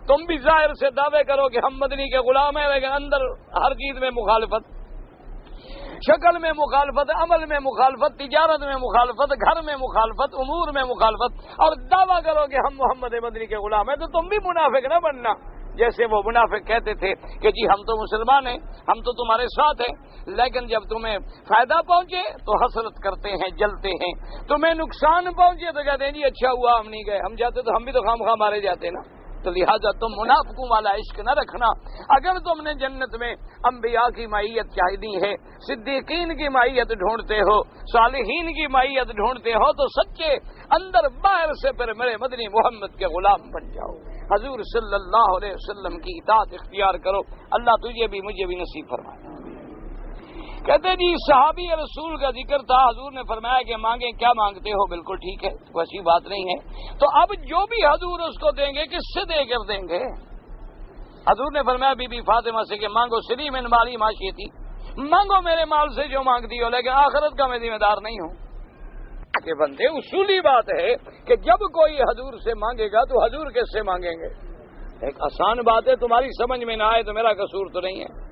S1: تم بھی ظاہر سے دعوے کرو کہ ہم مدنی کے غلام ہیں لیکن اندر ہر چیز میں مخالفت، شکل میں مخالفت، عمل میں مخالفت، تجارت میں مخالفت، گھر میں مخالفت، امور میں مخالفت، اور دعویٰ کرو کہ ہم محمد مدنی کے غلام ہیں، تو تم بھی منافق نہ بننا جیسے وہ منافق کہتے تھے کہ جی ہم تو مسلمان ہیں، ہم تو تمہارے ساتھ ہیں، لیکن جب تمہیں فائدہ پہنچے تو حسرت کرتے ہیں، جلتے ہیں، تمہیں نقصان پہنچے تو کہتے ہیں جی اچھا ہوا ہم نہیں گئے، ہم جاتے تو ہم بھی تو خام خواہ مارے جاتے نا۔ تو لہٰذا تم منافقوں والا عشق نہ رکھنا۔ اگر تم نے جنت میں انبیاء کی معیت چاہیے ہے، صدیقین کی معیت ڈھونڈتے ہو، صالحین کی معیت ڈھونڈتے ہو، تو سچے اندر باہر سے پھر میرے مدنی محمد کے غلام بن جاؤ، حضور صلی اللہ علیہ وسلم کی اطاعت اختیار کرو۔ اللہ تجھے بھی مجھے بھی نصیب فرمائے۔ کہتے جی صحابی رسول کا ذکر تھا، حضور نے فرمایا کہ مانگیں کیا مانگتے ہو، بالکل ٹھیک ہے، ویسی بات نہیں ہے۔ تو اب جو بھی حضور اس کو دیں گے کس سے دے کر دیں گے؟ حضور نے فرمایا بی بی فاطمہ سے کہ مانگو سری من مالی معاشیتی، مانگو میرے مال سے جو مانگتی ہو، لیکن آخرت کا میں ذمہ دار نہیں ہوں۔ کہ بندے اصولی بات ہے کہ جب کوئی حضور سے مانگے گا تو حضور کس سے مانگیں گے؟ ایک آسان بات ہے، تمہاری سمجھ میں نہ آئے تو میرا قصور تو نہیں ہے۔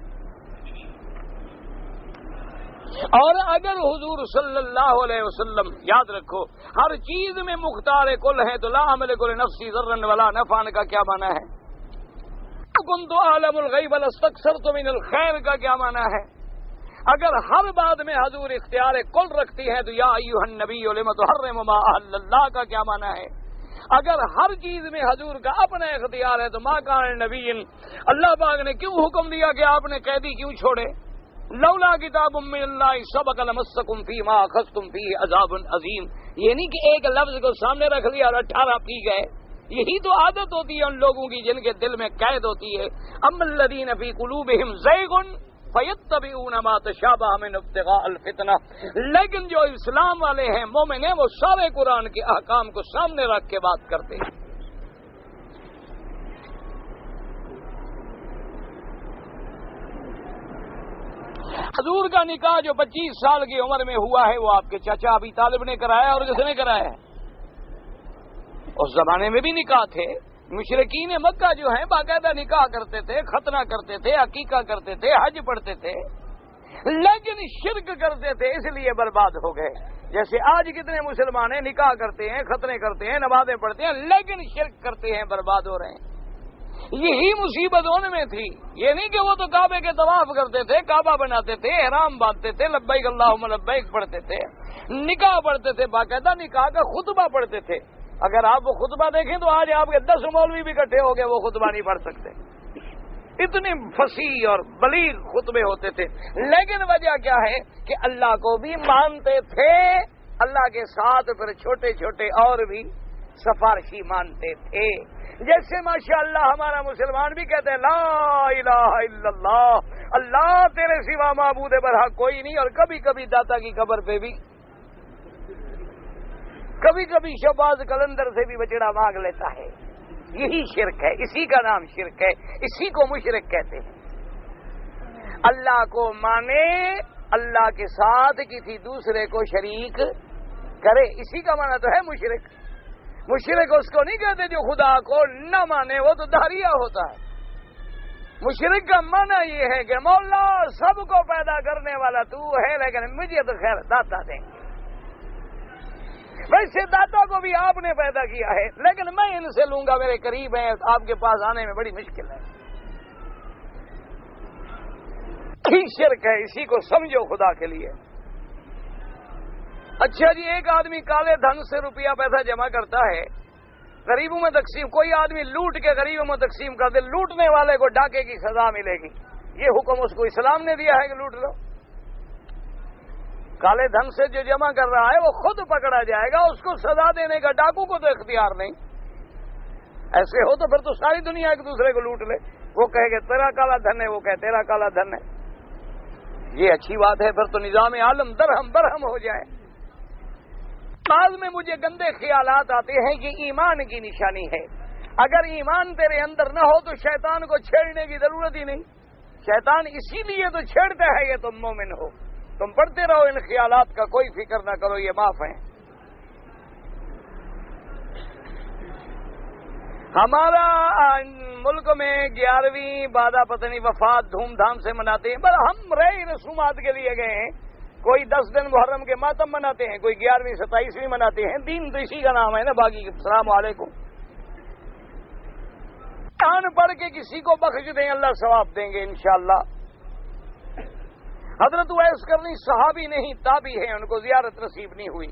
S1: اور اگر حضور صلی اللہ علیہ وسلم، یاد رکھو ہر چیز میں مختار کل ہے، تو لا املک لنفسی ضرا ولا نفعا کا کیا معنی ہے؟ کنت اعلم الغیب لاستکثرت من الخیر کا کیا معنی ہے؟ اگر ہر بات میں حضور اختیار کل رکھتی ہے تو یا ایھا النبی لم تحرم ما احل اللہ کا کیا معنی ہے؟ اگر ہر چیز میں حضور کا اپنا اختیار ہے تو ما کان نبی، اللہ پاک نے کیوں حکم دیا کہ آپ نے قیدی کیوں چھوڑے؟ لولا کتاب من اللہ سبق لمسکم فیما اخذتم فیہ عذاب عظیم، یہ نہیں کہ ایک لفظ کو سامنے رکھ لیا اور 18 پی گئے۔ یہی تو عادت ہوتی ہے ان لوگوں کی جن کے دل میں قید ہوتی ہے۔ اما الذین فی قلوبہم زیغ فیتبعون ما تشابہ من ابتغاء الفتنہ، لیکن جو اسلام والے ہیں، مومن ہیں، وہ سارے قرآن کے احکام کو سامنے رکھ کے بات کرتے ہیں۔ حضور کا نکاح جو 25 سال کی عمر میں ہوا ہے وہ آپ کے چچا ابی طالب نے کرایا، اور کس نے کرایا ہے؟ اس زمانے میں بھی نکاح تھے، مشرکین مکہ جو ہیں باقاعدہ نکاح کرتے تھے، ختنہ کرتے تھے، عقیقہ کرتے تھے، حج پڑھتے تھے، لیکن شرک کرتے تھے، اس لیے برباد ہو گئے۔ جیسے آج کتنے مسلمان ہیں نکاح کرتے ہیں، ختنے کرتے ہیں، نمازیں پڑھتے ہیں، لیکن شرک کرتے ہیں، برباد ہو رہے ہیں۔ یہی مصیبت ان میں تھی. یہ نہیں کہ وہ تو کعبے کے طواف کرتے تھے, کعبہ بناتے تھے, احرام باندھتے تھے, لبیک اللہم لبیک پڑھتے تھے, نکاح پڑھتے تھے, باقاعدہ نکاح کا خطبہ پڑھتے تھے. اگر آپ وہ خطبہ دیکھیں تو آج آپ کے 10 مولوی بھی اکٹھے ہو گئے, وہ خطبہ نہیں پڑھ سکتے. اتنے فصیح اور بلیغ خطبے ہوتے تھے. لیکن وجہ کیا ہے کہ اللہ کو بھی مانتے تھے, اللہ کے ساتھ پھر چھوٹے چھوٹے اور بھی سفارشی مانتے تھے. جیسے ماشاءاللہ ہمارا مسلمان بھی کہتے ہیں لا الہ الا اللہ, اللہ تیرے سوا معبود برحق کوئی نہیں. اور کبھی کبھی داتا کی قبر پہ بھی, کبھی کبھی شہباز قلندر سے بھی بچڑا مانگ لیتا ہے. یہی شرک ہے, اسی کا نام شرک ہے, اسی کو مشرک کہتے ہیں. اللہ کو مانے, اللہ کے ساتھ کسی دوسرے کو شریک کرے, اسی کا معنی تو ہے مشرک. مشرک اس کو نہیں کہتے جو خدا کو نہ مانے, وہ تو داریہ ہوتا ہے. مشرک کا معنی یہ ہے کہ مولا سب کو پیدا کرنے والا تو ہے, لیکن مجھے تو خیر داتا دیں. ویسے داتا کو بھی آپ نے پیدا کیا ہے, لیکن میں ان سے لوں گا, میرے قریب ہیں, آپ کے پاس آنے میں بڑی مشکل ہے. شرک ہے, اسی کو سمجھو خدا کے لیے. اچھا جی, ایک آدمی کالے دھن سے روپیہ پیسہ جمع کرتا ہے, غریبوں میں تقسیم, کوئی آدمی لوٹ کے غریبوں میں تقسیم کر دے, لوٹنے والے کو ڈاکے کی سزا ملے گی. یہ حکم اس کو اسلام نے دیا ہے کہ لوٹ لو. کالے دھن سے جو جمع کر رہا ہے وہ خود پکڑا جائے گا, اس کو سزا دینے کا ڈاکو کو تو اختیار نہیں. ایسے ہو تو پھر تو ساری دنیا ایک دوسرے کو لوٹ لے. وہ کہے کہ تیرا کالا دھن ہے, وہ کہے تیرا کالا دھن ہے. یہ اچھی بات ہے, پھر تو نظام عالم درہم برہم ہو جائے. بعض میں مجھے گندے خیالات آتے ہیں کہ ایمان کی نشانی ہے. اگر ایمان تیرے اندر نہ ہو تو شیطان کو چھیڑنے کی ضرورت ہی نہیں. شیطان اسی لیے تو چھیڑتا ہے کہ تم مومن ہو. تم پڑھتے رہو, ان خیالات کا کوئی فکر نہ کرو, یہ معاف ہیں. ہمارا ملک میں 11ویں بادہ پتنی وفات دھوم دھام سے مناتے ہیں, پر ہم رہے رسومات کے لیے گئے ہیں. کوئی 10 دن محرم کے ماتم مناتے ہیں, کوئی 11ویں 27ویں مناتے ہیں. دین تو اسی کا نام ہے نا, باقی السلام علیکم. قرآن پڑھ کے کسی کو بخش دیں, اللہ ثواب دیں گے انشاءاللہ. حضرت اویس کرنی صحابی نہیں تابعی ہیں, ان کو زیارت نصیب نہیں ہوئی.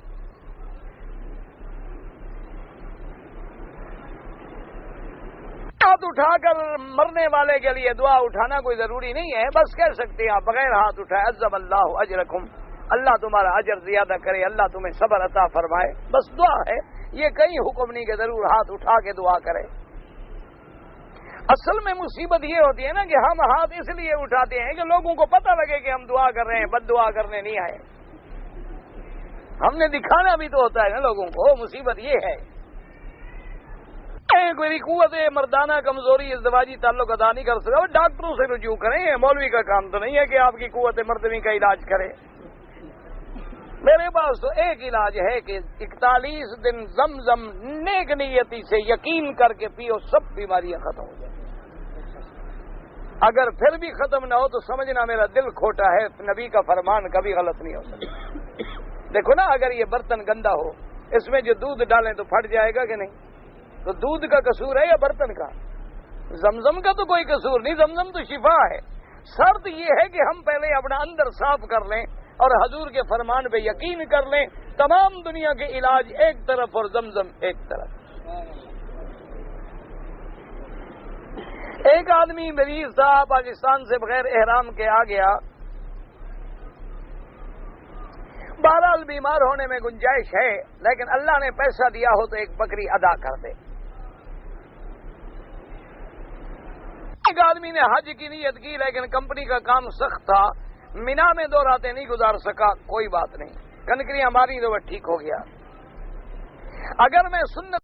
S1: ہاتھ اٹھا کر مرنے والے کے لیے دعا اٹھانا کوئی ضروری نہیں ہے, بس کہہ سکتے ہیں آپ بغیر ہاتھ اٹھائے عزم اللہ اجرکم, اللہ تمہارا اجر زیادہ کرے, اللہ تمہیں صبر عطا فرمائے, بس دعا ہے. یہ کہیں حکم نہیں کہ ضرور ہاتھ اٹھا کے دعا کرے. اصل میں مصیبت یہ ہوتی ہے نا کہ ہم ہاتھ اس لیے اٹھاتے ہیں کہ لوگوں کو پتہ لگے کہ ہم دعا کر رہے ہیں, بد دعا کرنے نہیں آئے. ہم نے دکھانا بھی تو ہوتا ہے نا لوگوں کو. مصیبت یہ ہے کوئی قوت مردانہ کمزوری ازدواجی تعلق ادا نہیں کر سکتا, ڈاکٹروں سے رجوع کریں. مولوی کا کام تو نہیں ہے کہ آپ کی قوت مردمی کا علاج کرے. میرے پاس تو ایک علاج ہے کہ 41 دن زمزم نیک نیتی سے یقین کر کے پیو, سب بیماریاں ختم ہو جائیں. اگر پھر بھی ختم نہ ہو تو سمجھنا میرا دل کھوٹا ہے, نبی کا فرمان کبھی غلط نہیں ہو سکتا. دیکھو نا, اگر یہ برتن گندا ہو, اس میں جو دودھ ڈالیں تو پھٹ جائے گا کہ نہیں؟ تو دودھ کا قصور ہے یا برتن کا؟ زمزم کا تو کوئی قصور نہیں, زمزم تو شفا ہے. شرط یہ ہے کہ ہم پہلے اپنا اندر صاف کر لیں اور حضور کے فرمان پہ یقین کر لیں. تمام دنیا کے علاج ایک طرف اور زمزم ایک طرف. ایک آدمی مریض تھا, پاکستان سے بغیر احرام کے آ گیا. بہرحال بیمار ہونے میں گنجائش ہے, لیکن اللہ نے پیسہ دیا ہو تو ایک بکری ادا کر دے. ایک آدمی نے حج کی نیت کی, لیکن کمپنی کا کام سخت تھا, مینا میں 2 راتیں نہیں گزار سکا. کوئی بات نہیں, کنکریاں ماری تو وہ ٹھیک ہو گیا. اگر میں سنت